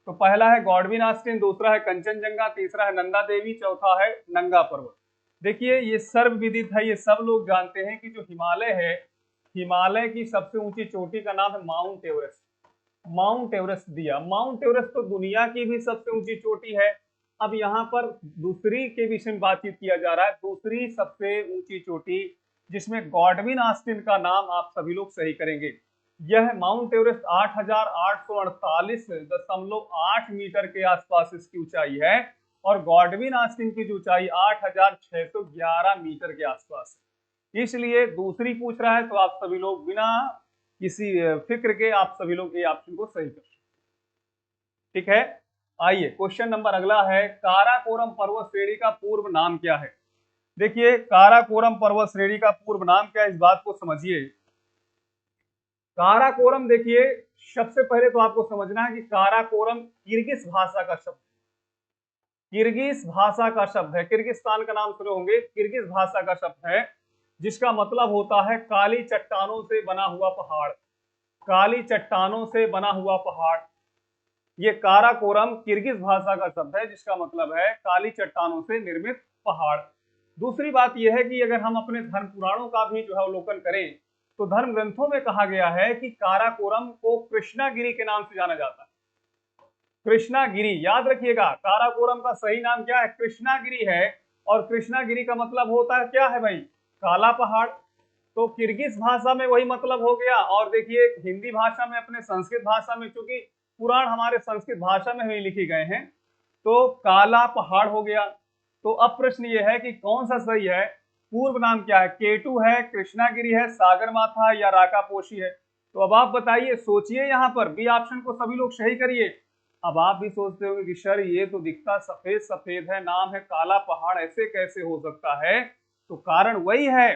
तो पहला है गॉडविन ऑस्टिन, दूसरा है कंचनजंगा, तीसरा है नंदा देवी, चौथा है नंगा पर्वत। देखिए ये सर्वविदित है, ये सब लोग जानते हैं कि जो हिमालय है, हिमालय की सबसे ऊंची चोटी का नाम है माउंट एवरेस्ट। माउंट एवरेस्ट दिया, माउंट एवरेस्ट तो दुनिया की भी सबसे ऊंची चोटी है। अब यहाँ पर दूसरी के विषय में बातचीत किया जा रहा है, दूसरी सबसे ऊंची चोटी जिसमें गॉडविन ऑस्टिन का नाम आप सभी लोग सही करेंगे। यह माउंट एवरेस्ट 8848.8 मीटर के आसपास इसकी ऊंचाई है, और गॉडविन ऑस्टिन की ऊंचाई 8611 मीटर के आसपास है। इसलिए दूसरी पूछ रहा है तो आप सभी लोग बिना किसी फिक्र के आप सभी लोग ये ऑप्शन को सही कर, ठीक है। आइए क्वेश्चन नंबर अगला है, काराकोरम पर्वत श्रेणी का पूर्व नाम क्या है? देखिए काराकोरम पर्वत श्रेणी का पूर्व नाम क्या है, इस बात को समझिए। काराकोरम, देखिए सबसे पहले तो आपको समझना है कि काराकोरम किर्गिज भाषा का शब्द, किर्गिज भाषा का शब्द है। किर्गिस्तान का नाम सुने होंगे, किर्गिज भाषा का शब्द है, जिसका मतलब होता है काली चट्टानों से बना हुआ पहाड़, काली चट्टानों से बना हुआ पहाड़। ये काराकोरम किर्गिज भाषा का शब्द है, जिसका मतलब है काली चट्टानों से निर्मित पहाड़। दूसरी बात यह है कि अगर हम अपने धर्म पुराणों का भी जो है अवलोकन करें, तो धर्म ग्रंथों में कहा गया है कि काराकोरम को कृष्णागिरी के नाम से जाना जाता है। कृष्णागिरी, याद रखिएगा, काराकोरम का सही नाम क्या है? कृष्णागिरी है। और कृष्णागिरी का मतलब होता है क्या है भाई? काला पहाड़। तो किर्गिज भाषा में वही मतलब हो गया। और देखिए हिंदी भाषा में, अपने संस्कृत भाषा में, चूंकि पुराण हमारे संस्कृत भाषा में ही लिखे गए हैं, तो काला पहाड़ हो गया। तो अब प्रश्न ये है कि कौन सा सही है? पूर्व नाम क्या है? केटू है, कृष्णागिरी है, सागर माथा या राकापोशी है? तो अब आप बताइए, सोचिए, यहाँ पर बी ऑप्शन को सभी लोग सही करिए। अब आप भी सोचते होंगे कि सर ये तो दिखता सफेद सफेद है, नाम है काला पहाड़, ऐसे कैसे हो सकता है? तो कारण वही है,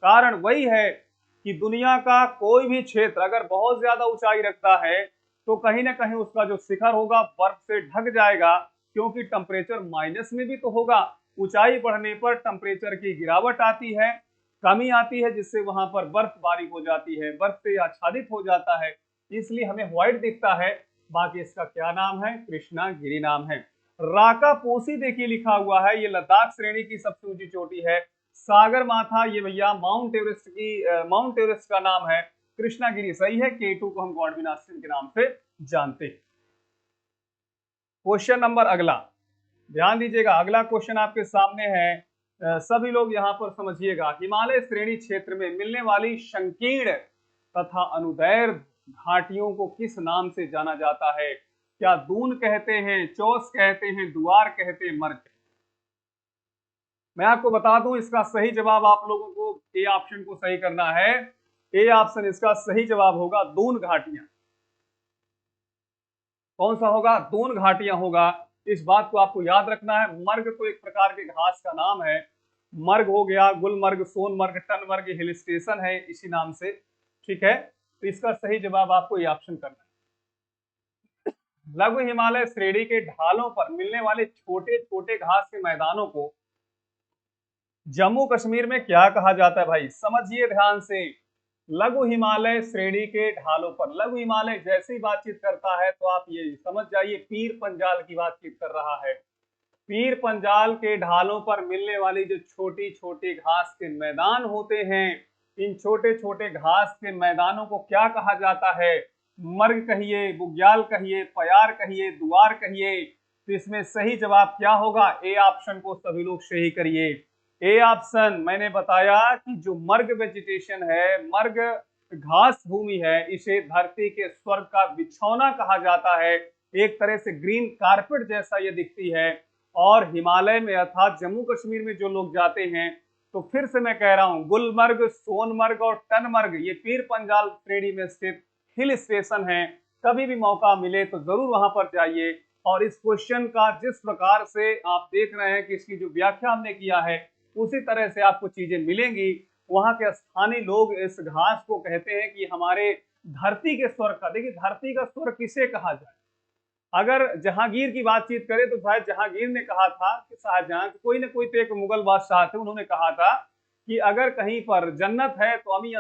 कारण वही है कि दुनिया का कोई भी क्षेत्र अगर बहुत ज्यादा ऊंचाई रखता है, तो कहीं ना कहीं उसका जो शिखर होगा बर्फ से ढक जाएगा, क्योंकि टेम्परेचर माइनस में भी तो होगा। ऊंचाई बढ़ने पर टेम्परेचर की गिरावट आती है, कमी आती है, जिससे वहां पर बर्फबारी हो जाती है, बर्फ से आच्छादित हो जाता है, इसलिए हमें व्हाइट दिखता है। बाकी इसका क्या नाम है? कृष्णागिरी नाम है। राकापोशी देखिए लिखा हुआ है, ये लद्दाख श्रेणी की सबसे ऊंची चोटी है। सागर माथा ये भैया माउंट एवरेस्ट की, माउंट एवरेस्ट का नाम है। कृष्णागिरी सही है, केटू को हम गॉडविन ऑस्टिन के नाम से जानते हैं। क्वेश्चन नंबर अगला, ध्यान दीजिएगा, अगला क्वेश्चन आपके सामने है, सभी लोग यहाँ पर समझिएगा। हिमालय श्रेणी क्षेत्र में मिलने वाली संकीर्ण तथा अनुदैर्घ्य घाटियों को किस नाम से जाना जाता है? क्या दून कहते हैं, चौस कहते हैं, दुआर कहते हैं, मर्ग? मैं आपको बता दूं, इसका सही जवाब आप लोगों को ए ऑप्शन को सही करना है। ए ऑप्शन इसका सही जवाब होगा दून घाटियां। कौन सा होगा? दून घाटियां होगा। इस बात को आपको याद रखना है। मर्ग तो एक प्रकार के घास का नाम है। मर्ग हो गया, गुलमर्ग, सोनमर्ग, टनमर्ग हिल स्टेशन है इसी नाम से। ठीक है, तो इसका सही जवाब आपको ये ऑप्शन करना है। लघु हिमालय श्रेणी के ढालों पर मिलने वाले छोटे छोटे घास के मैदानों को जम्मू कश्मीर में क्या कहा जाता है? भाई समझिए ध्यान से। लघु हिमालय श्रेणी के ढालों पर, लघु हिमालय जैसे ही बातचीत करता है तो आप ये समझ जाइए पीर पंजाल की बातचीत कर रहा है। पीर पंजाल के ढालों पर मिलने वाली जो छोटी छोटी घास के मैदान होते हैं, इन छोटे छोटे घास के मैदानों को क्या कहा जाता है? मर्ग कहिए, बुग्याल कहिए, पयार कहिए, दुआर कहिए। तो इसमें सही जवाब क्या होगा? ए ऑप्शन को सभी लोग सही करिए। ए ऑप्शन, मैंने बताया कि जो मर्ग वेजिटेशन है, मर्ग घास भूमि है, इसे धरती के स्वर्ग का बिछौना कहा जाता है। एक तरह से ग्रीन कारपेट जैसा ये दिखती है। और हिमालय में अर्थात जम्मू कश्मीर में जो लोग जाते हैं, तो फिर से मैं कह रहा हूं, गुलमर्ग, सोनमर्ग और टनमर्ग ये पीर पंजाल श्रेणी में स्थित हिल स्टेशन है। कभी भी मौका मिले तो जरूर वहां पर जाइए। और इस क्वेश्चन का जिस प्रकार से आप देख रहे हैं कि इसकी जो व्याख्या हमने किया है, उसी तरह से आपको चीजें मिलेंगी। वहां के स्थानीय लोग इस घास को कहते हैं कि हमारे धरती के स्वर्ग का। देखिए, धरती का स्वर्ग किसे कहा जाए? अगर जहांगीर की बातचीत करें तो शायद जहांगीर ने कहा था कि शाहजहां, कोई ना कोई तो एक मुगल बादशाह थे, उन्होंने कहा था कि अगर कहीं पर जन्नत है तो अमी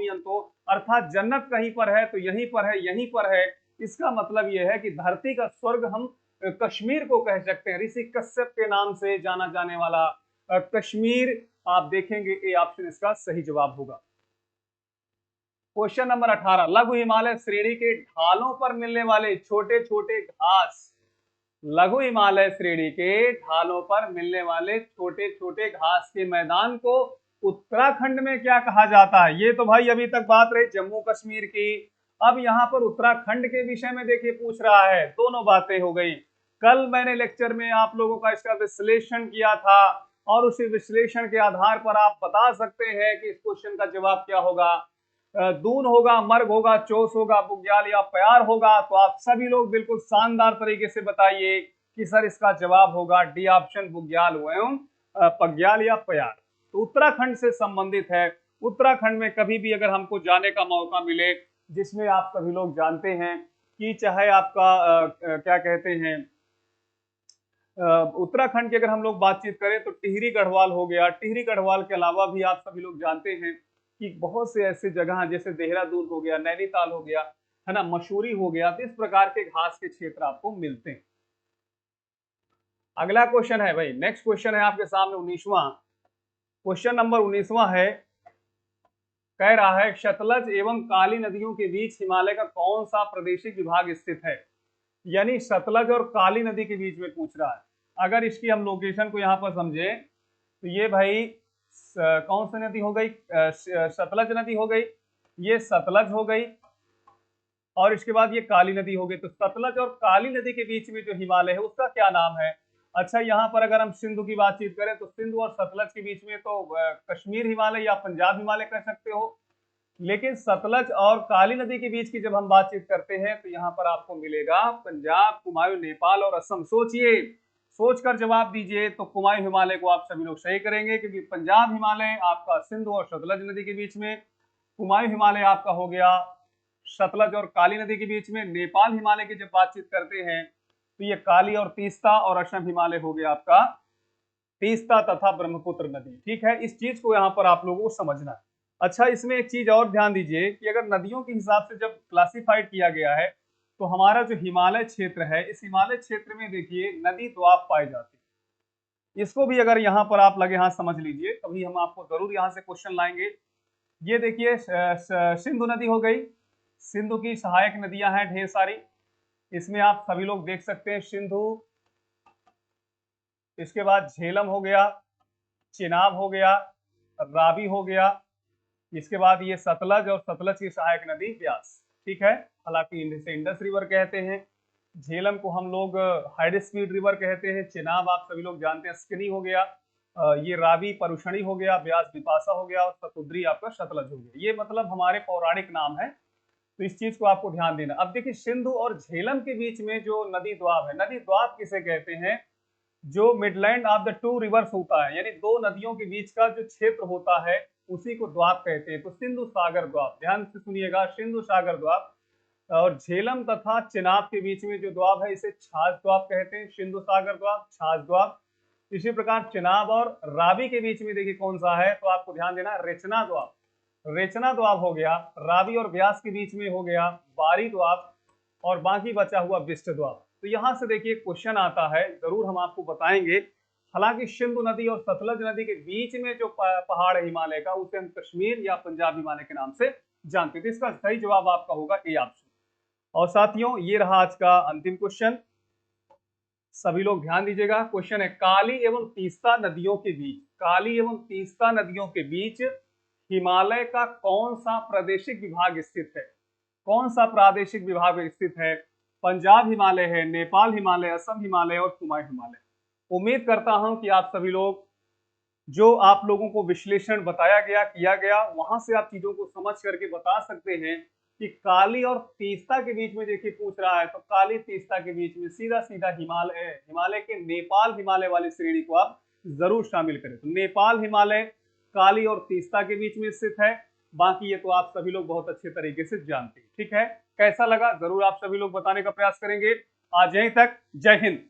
अंतो, अर्थात जन्नत कहीं पर है तो यहीं पर है, यहीं पर है। इसका मतलब यह है कि धरती का स्वर्ग हम कश्मीर को कह सकते हैं। ऋषि कश्यप के नाम से जाना जाने वाला कश्मीर, आप देखेंगे ए ऑप्शन इसका सही जवाब होगा। क्वेश्चन नंबर 18, लघु हिमालय श्रेणी के ढालों पर मिलने वाले छोटे छोटे घास, लघु हिमालय श्रेणी के ढालों पर मिलने वाले छोटे छोटे घास के मैदान को उत्तराखंड में क्या कहा जाता है? ये तो भाई अभी तक बात रही जम्मू कश्मीर की। अब यहाँ पर उत्तराखंड के विषय में देखिए पूछ रहा है। दोनों बातें हो गई। कल मैंने लेक्चर में आप लोगों का इसका विश्लेषण किया था, और उसी विश्लेषण के आधार पर आप बता सकते हैं कि इस क्वेश्चन का जवाब क्या होगा। दून होगा, मर्ग होगा, चोस होगा, बुग्याल या प्यार होगा। तो आप सभी लोग बिल्कुल शानदार तरीके से बताइए कि सर इसका जवाब होगा डी ऑप्शन, बुग्याल एवं पग्याल या प्यार। तो उत्तराखंड से संबंधित है। उत्तराखंड में कभी भी अगर हमको जाने का मौका मिले, जिसमें आप सभी लोग जानते हैं कि चाहे आपका क्या कहते हैं, उत्तराखंड की अगर हम लोग बातचीत करें तो टिहरी गढ़वाल हो गया। टिहरी गढ़वाल के अलावा भी आप सभी लोग जानते हैं कि बहुत से ऐसे जगह हैं, जैसे देहरादून हो गया, नैनीताल हो गया, है ना, मसूरी हो गया। तो इस प्रकार के घास के क्षेत्र आपको मिलते हैं। अगला क्वेश्चन है भाई, नेक्स्ट क्वेश्चन है आपके सामने 19वां। क्वेश्चन नंबर 19वां है, कह रहा है सतलज एवं काली नदियों के बीच हिमालय का कौन सा प्रादेशिक विभाग स्थित है? यानी सतलज और काली नदी के बीच में पूछ रहा है। अगर इसकी हम लोकेशन को यहाँ पर समझे तो ये भाई कौन सी नदी हो गई? सतलज नदी हो गई, ये सतलज हो गई, और इसके बाद ये काली नदी हो गई। तो सतलज और काली नदी के बीच में जो हिमालय है उसका क्या नाम है? अच्छा, यहाँ पर अगर हम सिंधु की बातचीत करें तो सिंधु और सतलज के बीच में तो कश्मीर हिमालय या पंजाब हिमालय कह सकते हो। लेकिन सतलज और काली नदी के बीच की जब हम बातचीत करते हैं तो यहाँ पर आपको मिलेगा पंजाब, कुमायूं, नेपाल और असम। सोचिए, सोचकर जवाब दीजिए। तो कुमायूं हिमालय को आप सभी लोग सही करेंगे, क्योंकि पंजाब हिमालय आपका सिंधु और सतलज नदी के बीच में, कुमायूं हिमालय आपका हो गया सतलज और काली नदी के बीच में। नेपाल हिमालय की जब बातचीत करते हैं तो ये काली और तीस्ता, और असम हिमालय हो गया आपका तीस्ता तथा ब्रह्मपुत्र नदी। ठीक है, इस चीज को यहाँ पर आप लोगों को समझना है। अच्छा, इसमें एक चीज और ध्यान दीजिए कि अगर नदियों के हिसाब से जब क्लासिफाइड किया गया है, तो हमारा जो हिमालय क्षेत्र है, इस हिमालय क्षेत्र में देखिए नदी द्वाब पाए जाते हैं। इसको भी अगर यहाँ पर आप लगे हाथ समझ लीजिए, कभी हम आपको जरूर यहाँ से क्वेश्चन लाएंगे। ये देखिए सिंधु नदी हो गई, सिंधु की सहायक नदियां हैं ढेर सारी, इसमें आप सभी लोग देख सकते हैं सिंधु, इसके बाद झेलम हो गया, चिनाब हो गया, रावी हो गया, इसके बाद ये सतलज और सतलज की सहायक नदी ब्यास। ठीक है, हालांकि इसे इंडस रिवर कहते हैं, झेलम को हम लोग हाई स्पीड रिवर कहते हैं, चिनाब आप सभी लोग जानते हैं स्किनी हो गया, ये रावी परुषणी हो गया, ब्यास बिपाशा हो गया और शतुद्री आपका सतलज हो गया। ये मतलब हमारे पौराणिक नाम है, तो इस चीज को आपको ध्यान देना। अब देखिए सिंधु और झेलम के बीच में जो नदी द्वाब है, नदी द्वाब किसे कहते हैं? जो Midland of the two reverse होता है, यानी दो नदियों के बीच का जो क्षेत्र होता है उसी को द्वाब कहते हैं। तो सिंधु सागर द्वाब, ध्यान से सुनिएगा, सिंधु सागर द्वाब। और झेलम तथा चिनाब के बीच में जो द्वाब है इसे छाछ द्वाब कहते हैं, सिंधु सागर द्वाब, छाछ द्वाब। इसी प्रकार चिनाब और रावी के बीच में देखिए कौन सा है, तो आपको ध्यान देना, रेचना द्वाब। रेचना द्वाब हो गया। रावी और ब्यास के बीच में हो गया बारी द्वाब, और बाकी बचा हुआ बिस्ट द्वाब। तो यहां से देखिए क्वेश्चन आता है, जरूर हम आपको बताएंगे। हालांकि सिंधु नदी और सतलज नदी के बीच में जो पहाड़ है हिमालय का, उसे हम कश्मीर या पंजाब हिमालय के नाम से जानते हैं। तो इसका सही जवाब आपका होगा ए ऑप्शन। और साथियों, ये रहा आज का अंतिम क्वेश्चन, सभी लोग ध्यान दीजिएगा। क्वेश्चन है, काली एवं तीस्ता नदियों के बीच, काली एवं तीस्ता नदियों के बीच हिमालय का कौन सा प्रादेशिक विभाग स्थित है? कौन सा प्रादेशिक विभाग स्थित है? पंजाब हिमालय है, नेपाल हिमालय, असम हिमालय और कुमाऊं हिमालय। उम्मीद करता हूं कि आप सभी लोग, जो आप लोगों को विश्लेषण बताया गया, किया गया, वहां से आप चीजों को समझ करके बता सकते हैं कि काली और तीस्ता के बीच में देखिए पूछ रहा है, तो काली तीस्ता के बीच में सीधा सीधा हिमालय है। हिमालय के नेपाल हिमालय वाली श्रेणी को आप जरूर शामिल करें। तो नेपाल हिमालय काली और तीस्ता के बीच में स्थित है। बाकी ये तो आप सभी लोग बहुत अच्छे तरीके से जानते हैं। ठीक है, कैसा लगा जरूर आप सभी लोग बताने का प्रयास करेंगे। आज यहीं तक, जय हिंद।